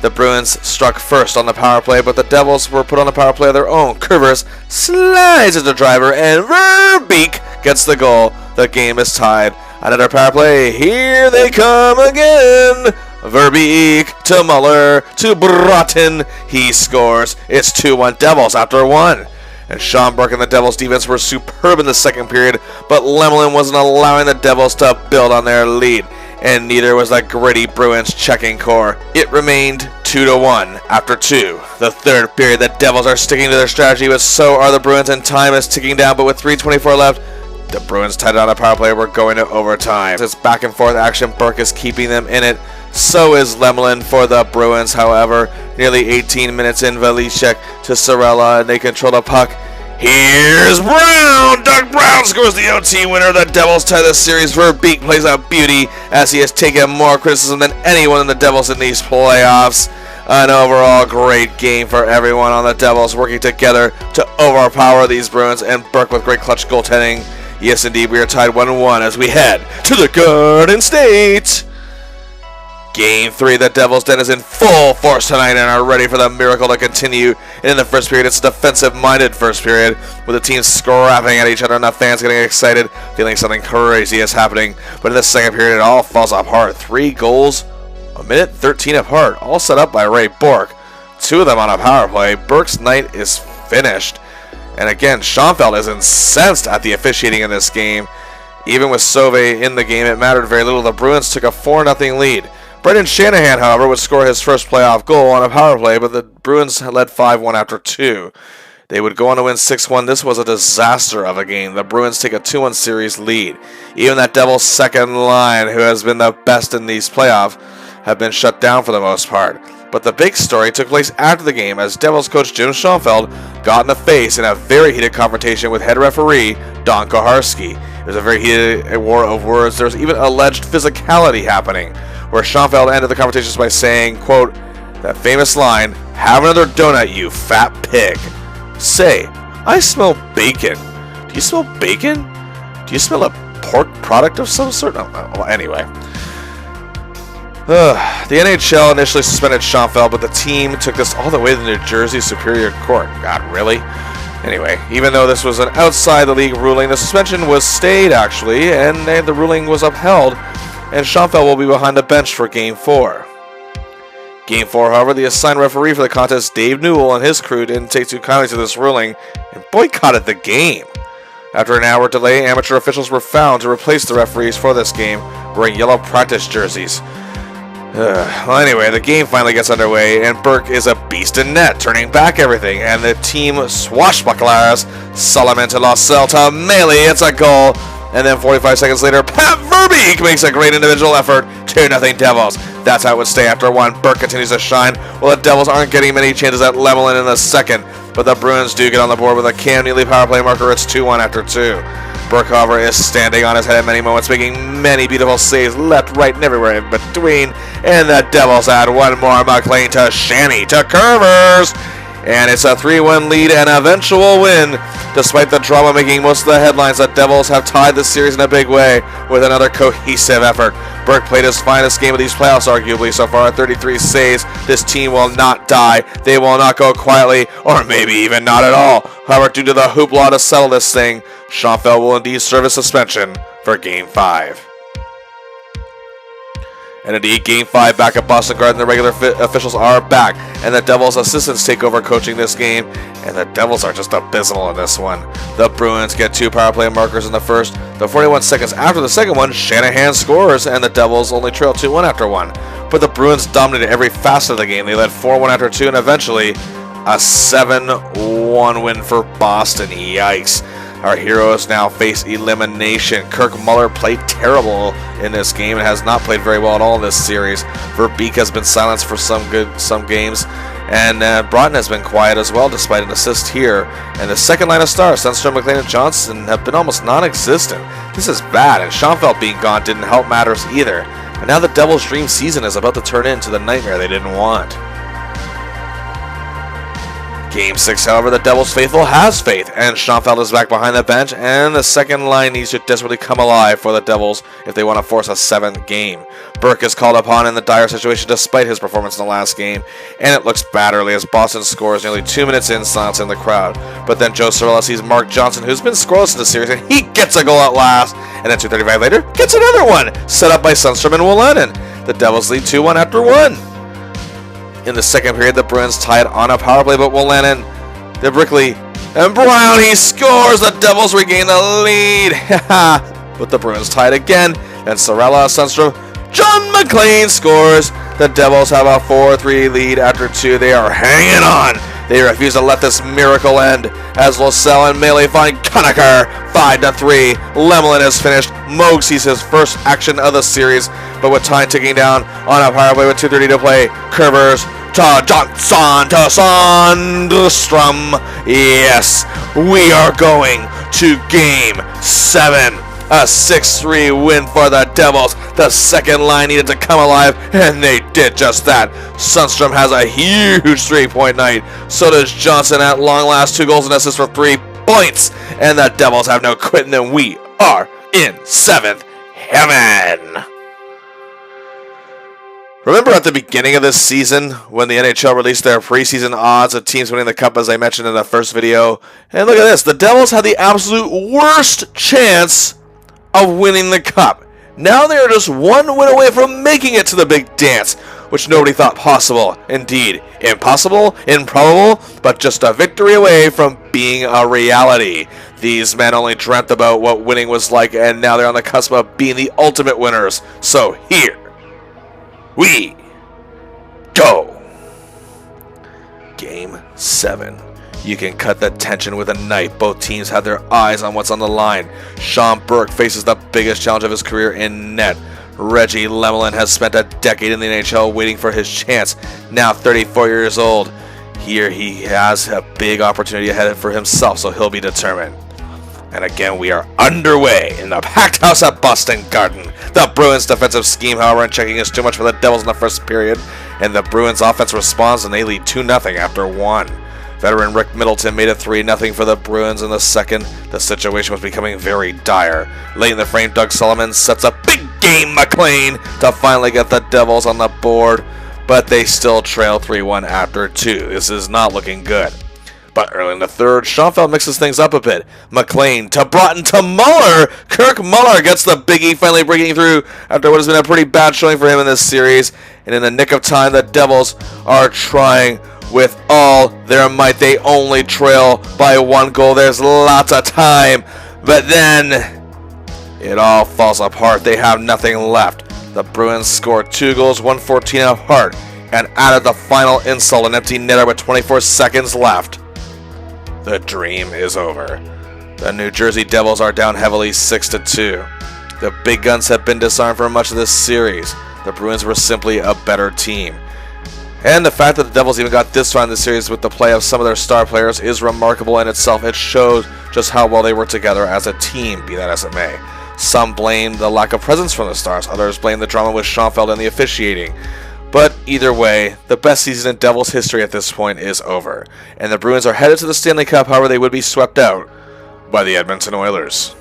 The Bruins struck first on the power play, but the Devils were put on a power play of their own. Kurvers slides at the driver, and Verbeek gets the goal. The game is tied. Another power play. Here they come again. Verbeek to Muller to Broten. He scores. It's 2-1 Devils after 1. And Sean Burke and the Devils' defense were superb in the second period, but Lemelin wasn't allowing the Devils to build on their lead. And neither was the gritty Bruins checking core. It remained 2-1 after 2. The third period, the Devils are sticking to their strategy, but so are the Bruins, and time is ticking down. But with 3:24 left, the Bruins tied it on a power play. We're going to overtime. It's back and forth action. Burke is keeping them in it. So is Lemelin for the Bruins. However, nearly 18 minutes in, Velicek to Cirella, and they control the puck. Here's Brown! Doug Brown scores the OT winner. The Devils tie the series. Verbeek plays out beauty as he has taken more criticism than anyone in the Devils in these playoffs. An overall great game for everyone on the Devils, working together to overpower these Bruins, and Burke with great clutch goaltending. Yes, indeed, we are tied 1-1 as we head to the Garden State. Game 3, the Devils' den is in full force tonight and are ready for the miracle to continue. And in the first period, it's a defensive-minded first period, with the teams scrapping at each other and the fans getting excited, feeling something crazy is happening. But in the second period, it all falls apart. 3 goals, a minute 13 apart, all set up by Ray Bork. 2 of them on a power play. Burke's night is finished. And again, Schonefeld is incensed at the officiating in this game. Even with Sauvé in the game, it mattered very little. The Bruins took a 4-0 lead. Brendan Shanahan, however, would score his first playoff goal on a power play, but the Bruins led 5-1 after 2. They would go on to win 6-1. This was a disaster of a game. The Bruins take a 2-1 series lead. Even that Devils second line, who has been the best in these playoffs, have been shut down for the most part. But the big story took place after the game as Devils coach Jim Schonefeld got in the face in a very heated confrontation with head referee Don Koharski. It was a very heated war of words. There was even alleged physicality happening, where Schonefeld ended the conversations by saying, quote, that famous line, "Have another donut, you fat pig." Say, I smell bacon. Do you smell bacon? Do you smell a pork product of some sort? Oh, well, anyway. The NHL initially suspended Schonefeld, but the team took this all the way to the New Jersey Superior Court. God, really? Anyway, even though this was an outside-the-league ruling, the suspension was stayed, actually, and the ruling was upheld, and Schonefeld will be behind the bench for Game 4. Game 4, however, the assigned referee for the contest, Dave Newell, and his crew didn't take too kindly to this ruling and boycotted the game. After an hour delay, amateur officials were found to replace the referees for this game, wearing yellow practice jerseys. Well, anyway, the game finally gets underway, and Burke is a beast in net, turning back everything, and the team swashbucklers Solomon to Loiselle to Melee. It's a goal, and then 45 seconds later, Pat Verbeek makes a great individual effort. 2-0 Devils. That's how it would stay after one. Burke continues to shine, while the Devils aren't getting many chances at leveling in the second, but the Bruins do get on the board with a Cam Neely power play marker. It's 2-1 after 2. Burke, however, is standing on his head at many moments, making many beautiful saves left, right, and everywhere in between. And the Devils add one more. MacLean to Shanny to Kurvers. And it's a 3-1 lead and eventual win. Despite the drama making most of the headlines, the Devils have tied the series in a big way with another cohesive effort. Burke played his finest game of these playoffs, arguably, so far at 33 saves. This team will not die. They will not go quietly, or maybe even not at all. However, due to the hoopla to settle this thing, Schonefeld will indeed serve a suspension for Game 5. And indeed, Game 5 back at Boston Garden, the regular officials are back, and the Devils' assistants take over coaching this game, and the Devils are just abysmal in this one. The Bruins get 2 power play markers in the first. The 41 seconds after the second one, Shanahan scores, and the Devils only trail 2-1 after one. But the Bruins dominated every facet of the game. They led 4-1 after 2, and eventually a 7-1 win for Boston. Yikes. Our heroes now face elimination. Muller played terrible in this game and has not played very well at all in this series. Verbeek has been silenced for some games, and Broten has been quiet as well, despite an assist here. And the second line of stars, Sundstrom, MacLean, and Johnson, have been almost non-existent. This is bad, and Schonefeld being gone didn't help matters either. And now the Devils' dream season is about to turn into the nightmare they didn't want. Game 6, however, the Devils' faithful has faith, and Schonefeld is back behind the bench, and the second line needs to desperately come alive for the Devils if they want to force a 7th game. Burke is called upon in the dire situation despite his performance in the last game, and it looks bad early as Boston scores nearly 2 minutes in, silencing the crowd. But then Joe Cirella sees Mark Johnson, who's been scoreless in the series, and he gets a goal at last, and then 2:35 later, gets another one, set up by Sundstrom and Wolanin. The Devils lead 2-1 after 1. In the second period, the Bruins tied on a power play, but Wolanin, the Brickley, and Brownie scores. The Devils regain the lead. But the Bruins tied again. And Cirella, Sundstrom, John MacLean scores. The Devils have a 4-3 lead after 2. They are hanging on. They refuse to let this miracle end as Loiselle and Melee find Conacher 5-3. Lemelin is finished. Moog sees his first action of the series, but with time ticking down on a power play with 2:30 to play, Kurvers to Johnson to Sundstrom. Yes, we are going to Game 7. A 6-3 win for the Devils. The second line needed to come alive, and they did just that. Sundstrom has a huge 3-point night. So does Johnson at long last. 2 goals and assists for 3 points. And the Devils have no quitting, and we are in 7th heaven. Remember at the beginning of this season when the NHL released their preseason odds of teams winning the Cup, as I mentioned in the first video? And look at this. The Devils had the absolute worst chance of winning the Cup. Now they are just 1 win away from making it to the big dance, which nobody thought possible. Indeed, impossible, improbable, but just a victory away from being a reality. These men only dreamt about what winning was like, and now they're on the cusp of being the ultimate winners. So here we go. Game 7. You can cut the tension with a knife. Both teams have their eyes on what's on the line. Sean Burke faces the biggest challenge of his career in net. Reggie Lemelin has spent a decade in the NHL waiting for his chance. Now 34 years old. Here he has a big opportunity ahead for himself, so he'll be determined. And again, we are underway in the packed house at Boston Garden. The Bruins' defensive scheme, however, and checking is too much for the Devils in the first period. And the Bruins' offense responds, and they lead 2-0 after 1. Veteran Rick Middleton made it 3-0 for the Bruins in the second. The situation was becoming very dire. Late in the frame, Doug Sullivan sets up big game MacLean to finally get the Devils on the board, but they still trail 3-1 after 2. This is not looking good. But early in the third, Schonefeld mixes things up a bit. MacLean to Broten to Muller. Muller gets the biggie, finally breaking through after what has been a pretty bad showing for him in this series. And in the nick of time, the Devils are trying with all their might. They only trail by 1 goal. There's lots of time. But then it all falls apart. They have nothing left. The Bruins scored 2 goals, 1:14 apart, and added the final insult, an empty netter with 24 seconds left. The dream is over. The New Jersey Devils are down heavily 6-2. The big guns have been disarmed for much of this series. The Bruins were simply a better team. And the fact that the Devils even got this far in the series with the play of some of their star players is remarkable in itself. It shows just how well they work together as a team, be that as it may. Some blame the lack of presence from the Stars, others blame the drama with Schonefeld and the officiating. But either way, the best season in Devils history at this point is over, and the Bruins are headed to the Stanley Cup. However, they would be swept out by the Edmonton Oilers.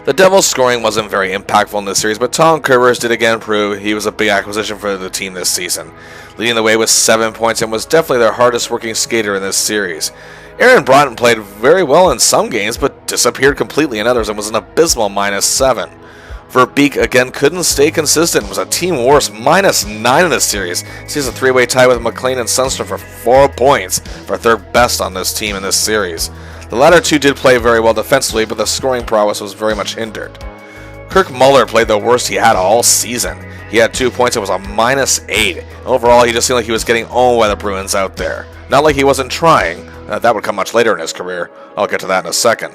The Devils' scoring wasn't very impactful in this series, but Tom Kurvers did again prove he was a big acquisition for the team this season, leading the way with 7 points and was definitely their hardest working skater in this series. Broten played very well in some games, but disappeared completely in others and was an abysmal -7. Verbeek again couldn't stay consistent, was a team worst -9 in this series. He has a 3-way tie with MacLean and Sundstrom for 4 points, for third best on this team in this series. The latter two did play very well defensively, but the scoring prowess was very much hindered. Muller played the worst he had all season. He had 2 points and was a -8. Overall, he just seemed like he was getting owned by the Bruins out there. Not like he wasn't trying. That would come much later in his career. I'll get to that in a second.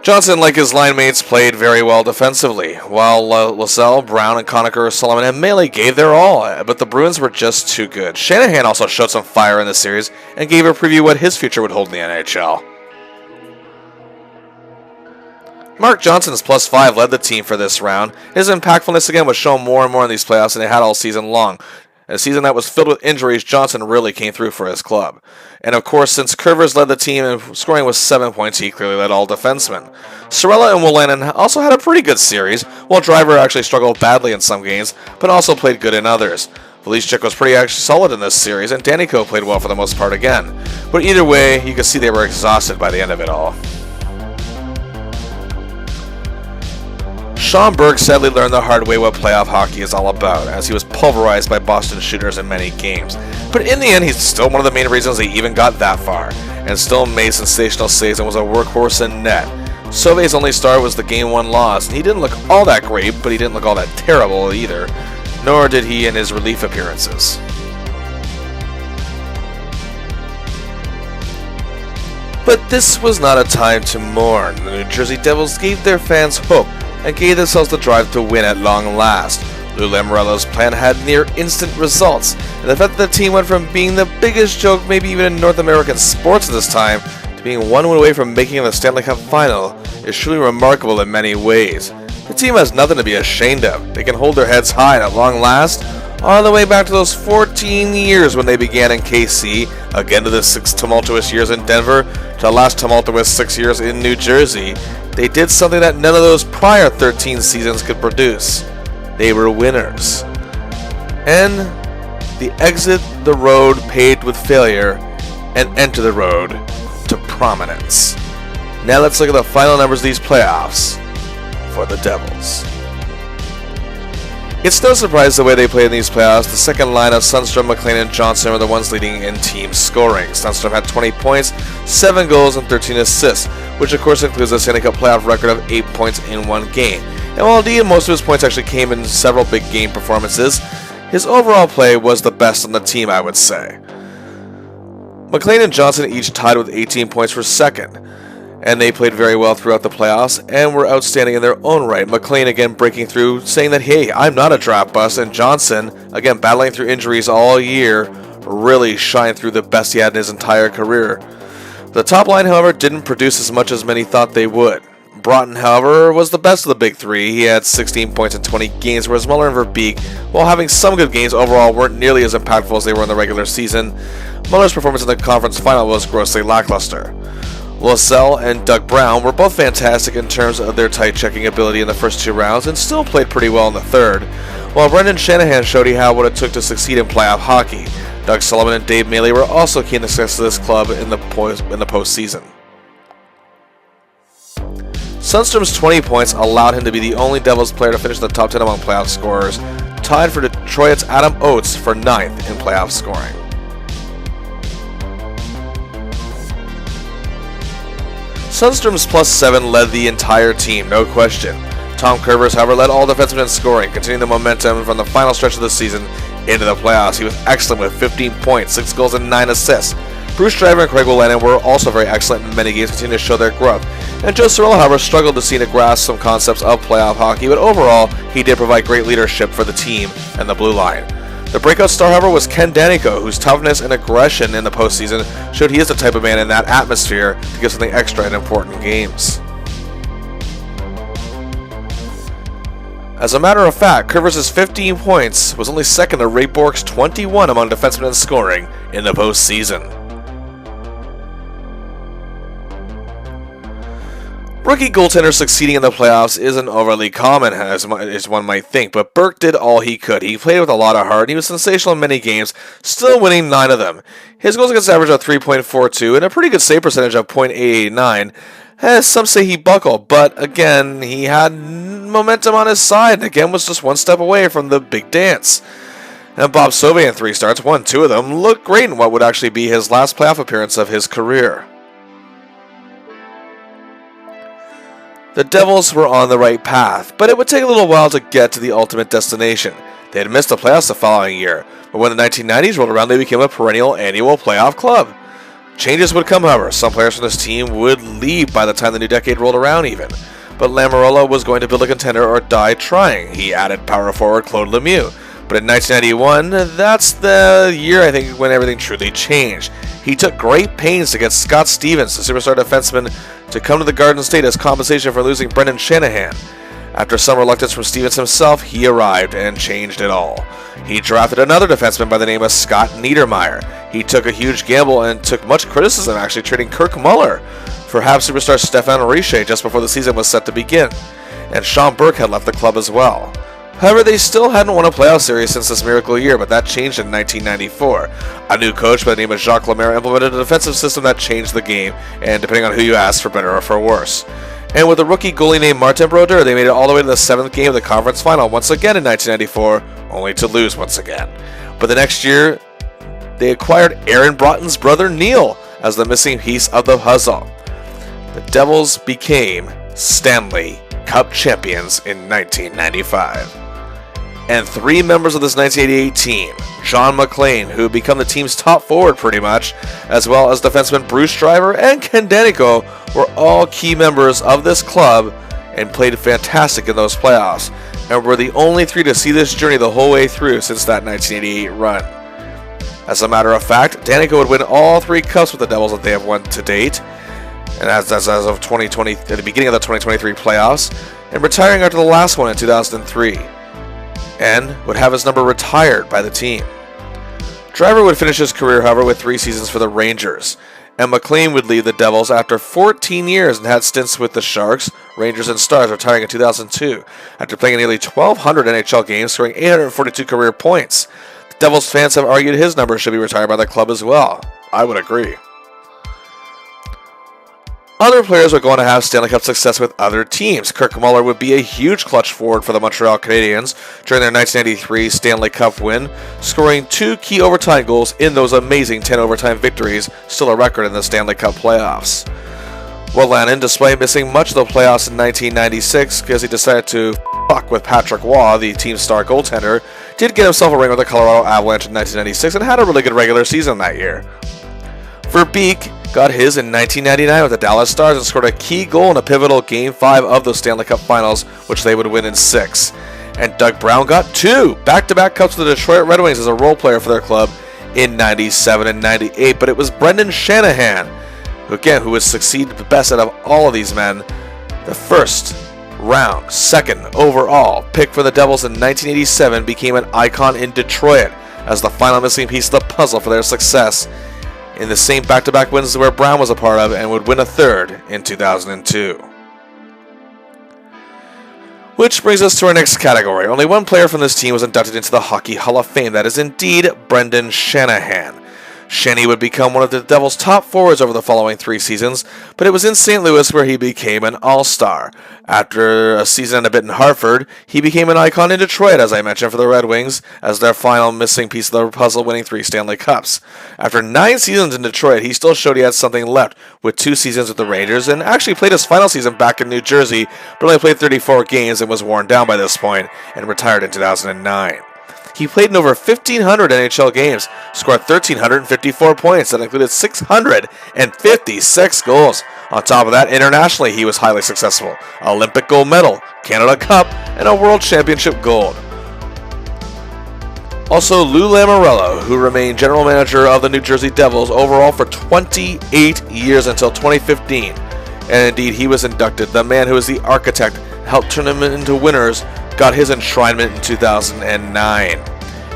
Johnson, like his line mates, played very well defensively, while Loiselle, Brown, and Conacher, Sullivan, and Melee gave their all, but the Bruins were just too good. Shanahan also showed some fire in the series and gave a preview what his future would hold in the NHL. Mark Johnson's +5 led the team for this round. His impactfulness again was shown more and more in these playoffs than they had all season long. In a season that was filled with injuries, Johnson really came through for his club. And of course, since Kurvers led the team and scoring was 7 points, he clearly led all defensemen. Cirella and Wolanin also had a pretty good series, while Driver actually struggled badly in some games, but also played good in others. Velicic was pretty actually solid in this series, and Daneyko played well for the most part again. But either way, you could see they were exhausted by the end of it all. Sean Burke sadly learned the hard way what playoff hockey is all about, as he was pulverized by Boston shooters in many games. But in the end, he's still one of the main reasons they even got that far, and still made sensational saves and was a workhorse in net. Sauve's only star was the Game 1 loss, and he didn't look all that great, but he didn't look all that terrible either, nor did he in his relief appearances. But this was not a time to mourn. The New Jersey Devils gave their fans hope, and gave themselves the drive to win at long last. Lou Lamoriello's plan had near instant results, and the fact that the team went from being the biggest joke maybe even in North American sports at this time to being 1 win away from making the Stanley Cup final is truly remarkable in many ways. The team has nothing to be ashamed of. They can hold their heads high, and at long last, all the way back to those 14 years when they began in KC, again to the 6 tumultuous years in Denver, to the last tumultuous 6 years in New Jersey, they did something that none of those prior 13 seasons could produce. They were winners. And they exit the road paved with failure and enter the road to prominence. Now let's look at the final numbers of these playoffs for the Devils. It's no surprise the way they played in these playoffs. The second line of Sundstrom, MacLean, and Johnson were the ones leading in team scoring. Sundstrom had 20 points, 7 goals, and 13 assists, which of course includes a Stanley Cup playoff record of 8 points in 1 game. And while indeed most of his points actually came in several big game performances, his overall play was the best on the team, I would say. MacLean and Johnson each tied with 18 points for second, and they played very well throughout the playoffs and were outstanding in their own right. MacLean again breaking through, saying that, hey, I'm not a draft bust, and Johnson, again battling through injuries all year, really shined through the best he had in his entire career. The top line, however, didn't produce as much as many thought they would. Broten, however, was the best of the big three. He had 16 points in 20 games, whereas Muller and Verbeek, while having some good games, overall weren't nearly as impactful as they were in the regular season. Muller's performance in the conference final was grossly lackluster. Loiselle and Doug Brown were both fantastic in terms of their tight checking ability in the first 2 rounds and still played pretty well in the third, while Brendan Shanahan showed he had what it took to succeed in playoff hockey. Doug Sullivan and Dave Mealy were also key in the success of this club in the postseason. Sundstrom's 20 points allowed him to be the only Devils player to finish in the top 10 among playoff scorers, tied for Detroit's Adam Oates for 9th in playoff scoring. Sundstrom's +7 led the entire team, no question. Tom Kurvers, however, led all defensemen in scoring, continuing the momentum from the final stretch of the season into the playoffs. He was excellent with 15 points, 6 goals, and 9 assists. Bruce Driver and Craig Wolanin were also very excellent in many games, continuing to show their growth. And Joe Cirella, however, struggled to see and grasp some concepts of playoff hockey, but overall, he did provide great leadership for the team and the blue line. The breakout star, however, was Ken Daneyko, whose toughness and aggression in the postseason showed he is the type of man in that atmosphere to give something extra in important games. As a matter of fact, Kurvers' 15 points was only second to Ray Bourque's 21 among defensemen in scoring in the postseason. Rookie goaltenders succeeding in the playoffs isn't overly common, as one might think, but Burke did all he could. He played with a lot of heart, and he was sensational in many games, still winning 9 of them. His goals against average of 3.42 and a pretty good save percentage of .889. As some say he buckled, but again, he had momentum on his side, and again was just one step away from the big dance. And Bob Sauvé in 3 starts, won 2 of them, looked great in what would actually be his last playoff appearance of his career. The Devils were on the right path, but it would take a little while to get to the ultimate destination. They had missed the playoffs the following year, but when the 1990s rolled around, they became a perennial annual playoff club. Changes would come, however. Some players from this team would leave by the time the new decade rolled around even. But Lamoriello was going to build a contender or die trying. He added power forward Claude Lemieux. But in 1991, that's the year, I think, when everything truly changed. He took great pains to get Scott Stevens, the superstar defenseman, to come to the Garden State as compensation for losing Brendan Shanahan. After some reluctance from Stevens himself, he arrived and changed it all. He drafted another defenseman by the name of Scott Niedermayer. He took a huge gamble and took much criticism, actually trading Kirk Muller for Habs superstar Stéphane Richer just before the season was set to begin. And Sean Burke had left the club as well. However, they still hadn't won a playoff series since this miracle year, but that changed in 1994. A new coach by the name of Jacques Lemaire implemented a defensive system that changed the game, and depending on who you ask, for better or for worse. And with a rookie goalie named Martin Brodeur, they made it all the way to the 7th game of the conference final once again in 1994, only to lose once again. But the next year, they acquired Aaron Broughton's brother Neil as the missing piece of the puzzle. The Devils became Stanley Cup champions in 1995. And 3 members of this 1988 team, John MacLean, who had become the team's top forward pretty much, as well as defenseman Bruce Driver and Ken Daneyko, were all key members of this club and played fantastic in those playoffs, and were the only 3 to see this journey the whole way through since that 1988 run. As a matter of fact, Daneyko would win all 3 cups with the Devils that they have won to date, and as of 2020, at the beginning of the 2023 playoffs, and retiring after the last one in 2003. And would have his number retired by the team. Driver would finish his career, however, with 3 seasons for the Rangers, and MacLean would leave the Devils after 14 years and had stints with the Sharks, Rangers, and Stars, retiring in 2002 after playing in nearly 1,200 NHL games, scoring 842 career points. The Devils fans have argued his number should be retired by the club as well. I would agree. Other players were going to have Stanley Cup success with other teams. Kirk Muller would be a huge clutch forward for the Montreal Canadiens during their 1993 Stanley Cup win, scoring 2 key overtime goals in those amazing 10 overtime victories, still a record in the Stanley Cup playoffs. Wolanin, despite missing much of the playoffs in 1996 because he decided to fuck with Patrick Waugh, the team's star goaltender, did get himself a ring with the Colorado Avalanche in 1996 and had a really good regular season that year. Verbeek got his in 1999 with the Dallas Stars and scored a key goal in a pivotal Game 5 of the Stanley Cup Finals, which they would win in 6. And Doug Brown got 2 back-to-back cups with the Detroit Red Wings as a role player for their club in 97 and 98. But it was Brendan Shanahan, who would succeed the best out of all of these men, the first round, 2nd overall pick for the Devils in 1987, became an icon in Detroit as the final missing piece of the puzzle for their success in the same back-to-back wins where Brown was a part of, and would win a 3rd in 2002. Which brings us to our next category. Only one player from this team was inducted into the Hockey Hall of Fame. That is indeed Brendan Shanahan. Shanny would become one of the Devils' top forwards over the following 3 seasons, but it was in St. Louis where he became an all-star. After a season and a bit in Hartford, he became an icon in Detroit, as I mentioned, for the Red Wings, as their final missing piece of the puzzle, winning 3 Stanley Cups. After 9 seasons in Detroit, he still showed he had something left, with 2 seasons with the Rangers, and actually played his final season back in New Jersey, but only played 34 games and was worn down by this point, and retired in 2009. He played in over 1,500 NHL games, scored 1,354 points that included 656 goals. On top of that, internationally he was highly successful. Olympic gold medal, Canada Cup, and a World Championship gold. Also, Lou Lamoriello, who remained general manager of the New Jersey Devils overall for 28 years until 2015. And indeed, he was inducted. The man who was the architect, helped turn them into winners, got his enshrinement in 2009.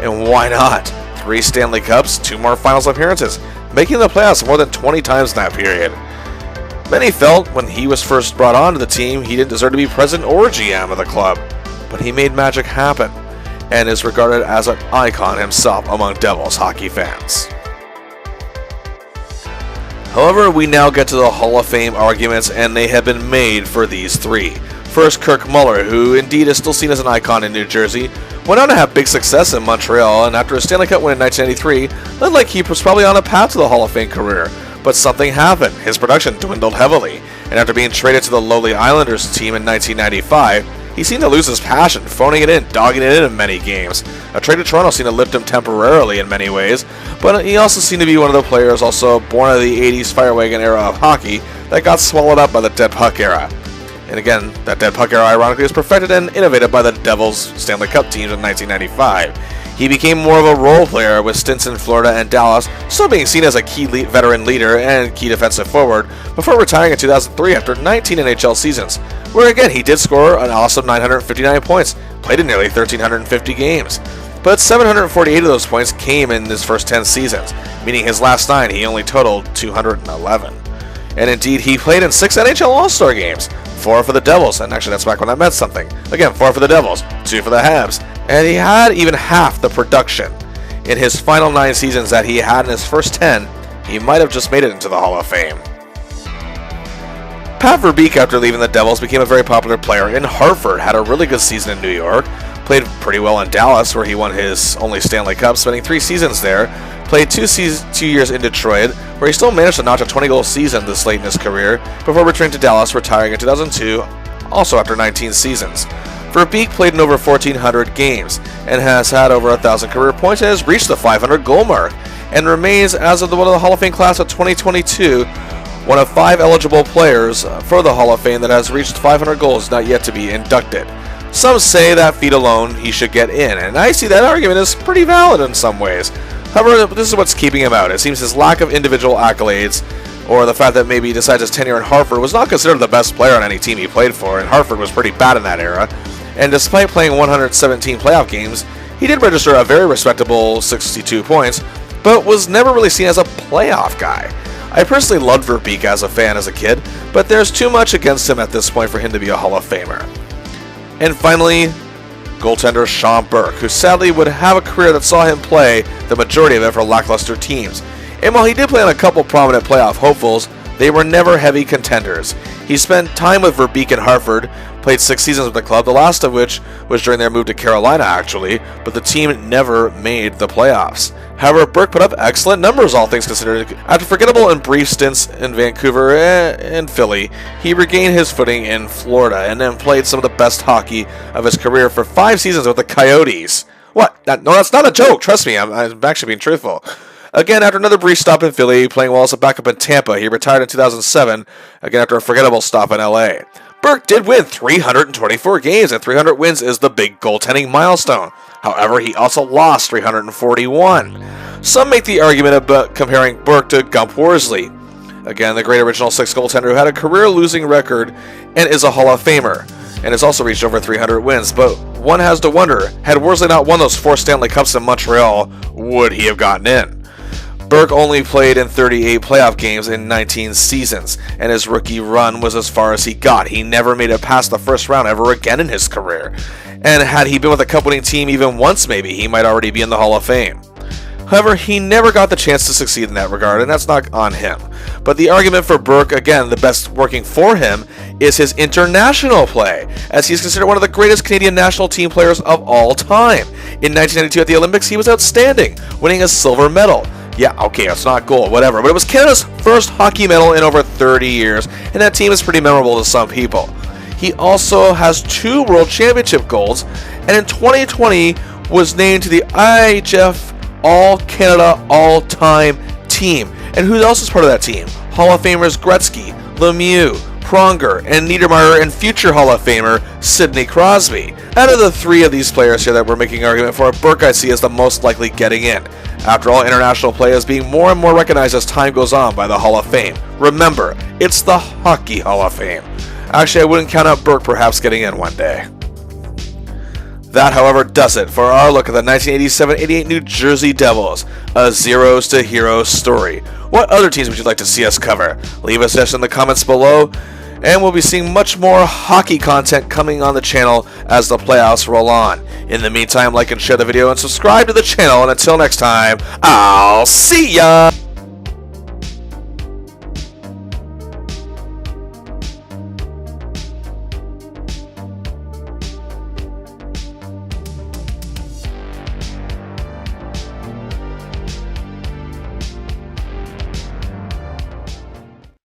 And why not? 3 Stanley Cups, 2 more finals appearances, making the playoffs more than 20 times in that period. Many felt when he was first brought onto the team, he didn't deserve to be president or GM of the club. But he made magic happen, and is regarded as an icon himself among Devils hockey fans. However, we now get to the Hall of Fame arguments, and they have been made for these 3. First, Kirk Muller, who indeed is still seen as an icon in New Jersey, went on to have big success in Montreal, and after a Stanley Cup win in 1993, looked like he was probably on a path to the Hall of Fame career. But something happened. His production dwindled heavily, and after being traded to the lowly Islanders team in 1995, he seemed to lose his passion, phoning it in, dogging it in many games. A trade to Toronto seemed to lift him temporarily in many ways, but he also seemed to be one of the players also born out of the 80s firewagon era of hockey that got swallowed up by the dead puck era. And again, that dead puck era ironically was perfected and innovated by the Devils' Stanley Cup teams in 1995. He became more of a role player with stints in Florida and Dallas, still being seen as a key veteran leader and key defensive forward, before retiring in 2003 after 19 NHL seasons, where again he did score an awesome 959 points, played in nearly 1,350 games. But 748 of those points came in his first 10 seasons, meaning his last 9 he only totaled 211. And indeed, he played in 6 NHL All-Star games, 4 for the Devils, and actually that's back when that meant something. Again, 4 for the Devils, 2 for the Habs, and he had even half the production in his final 9 seasons that he had in his first 10. He might have just made it into the Hall of Fame. Pat Verbeek, after leaving the Devils, became a very popular player in Hartford, had a really good season in New York, played pretty well in Dallas, where he won his only Stanley Cup, spending 3 seasons there, played 2 years in Detroit, where he still managed to notch a 20-goal season this late in his career, before returning to Dallas, retiring in 2002, also after 19 seasons. Verbeek played in over 1,400 games, and has had over 1,000 career points, and has reached the 500 goal mark, and remains, as of one of the Hall of Fame class of 2022, one of 5 eligible players for the Hall of Fame that has reached 500 goals, not yet to be inducted. Some say that feat alone he should get in, and I see that argument as pretty valid in some ways. However, this is what's keeping him out. It seems his lack of individual accolades, or the fact that maybe he decides his tenure in Hartford was not considered the best player on any team he played for, and Hartford was pretty bad in that era. And despite playing 117 playoff games, he did register a very respectable 62 points, but was never really seen as a playoff guy. I personally loved Verbeek as a fan as a kid, but there's too much against him at this point for him to be a Hall of Famer. And finally, goaltender Sean Burke, who sadly would have a career that saw him play the majority of it for lackluster teams. And while he did play on a couple prominent playoff hopefuls, they were never heavy contenders. He spent time with Verbeek in Hartford, played 6 seasons with the club, the last of which was during their move to Carolina actually, but the team never made the playoffs. However, Burke put up excellent numbers, all things considered. After forgettable and brief stints in Vancouver and Philly, he regained his footing in Florida and then played some of the best hockey of his career for 5 seasons with the Coyotes. What? No, that's not a joke. Trust me, I'm actually being truthful. Again, after another brief stop in Philly, playing well as a backup in Tampa, he retired in 2007, again after a forgettable stop in LA. Burke did win 324 games, and 300 wins is the big goaltending milestone. However, he also lost 341. Some make the argument about comparing Burke to Gump Worsley. Again, the great original 6 goaltender who had a career-losing record and is a Hall of Famer, and has also reached over 300 wins. But one has to wonder, had Worsley not won those 4 Stanley Cups in Montreal, would he have gotten in? Burke only played in 38 playoff games in 19 seasons, and his rookie run was as far as he got. He never made it past the first round ever again in his career. And had he been with a cup-winning team even once maybe, he might already be in the Hall of Fame. However, he never got the chance to succeed in that regard, and that's not on him. But the argument for Burke, again, the best working for him, is his international play, as he's considered one of the greatest Canadian national team players of all time. In 1992 at the Olympics, he was outstanding, winning a silver medal. Yeah, okay, it's not gold, whatever, but it was Canada's first hockey medal in over 30 years, and that team is pretty memorable to some people. He also has 2 World Championship golds, and in 2020 was named to the IHF All-Canada All-Time Team. And who else is part of that team? Hall of Famers Gretzky, Lemieux, Pronger, and Niedermayer, and future Hall of Famer Sidney Crosby. Out of the 3 of these players here that we're making an argument for, Burke I see as the most likely getting in. After all, international play is being more and more recognized as time goes on by the Hall of Fame. Remember, it's the Hockey Hall of Fame. Actually, I wouldn't count out Burke perhaps getting in one day. That, however, does it for our look at the 1987-88 New Jersey Devils, a zeros to heroes story. What other teams would you like to see us cover? Leave a suggestion in the comments below, and we'll be seeing much more hockey content coming on the channel as the playoffs roll on. In the meantime, like and share the video and subscribe to the channel, and until next time, I'll see ya!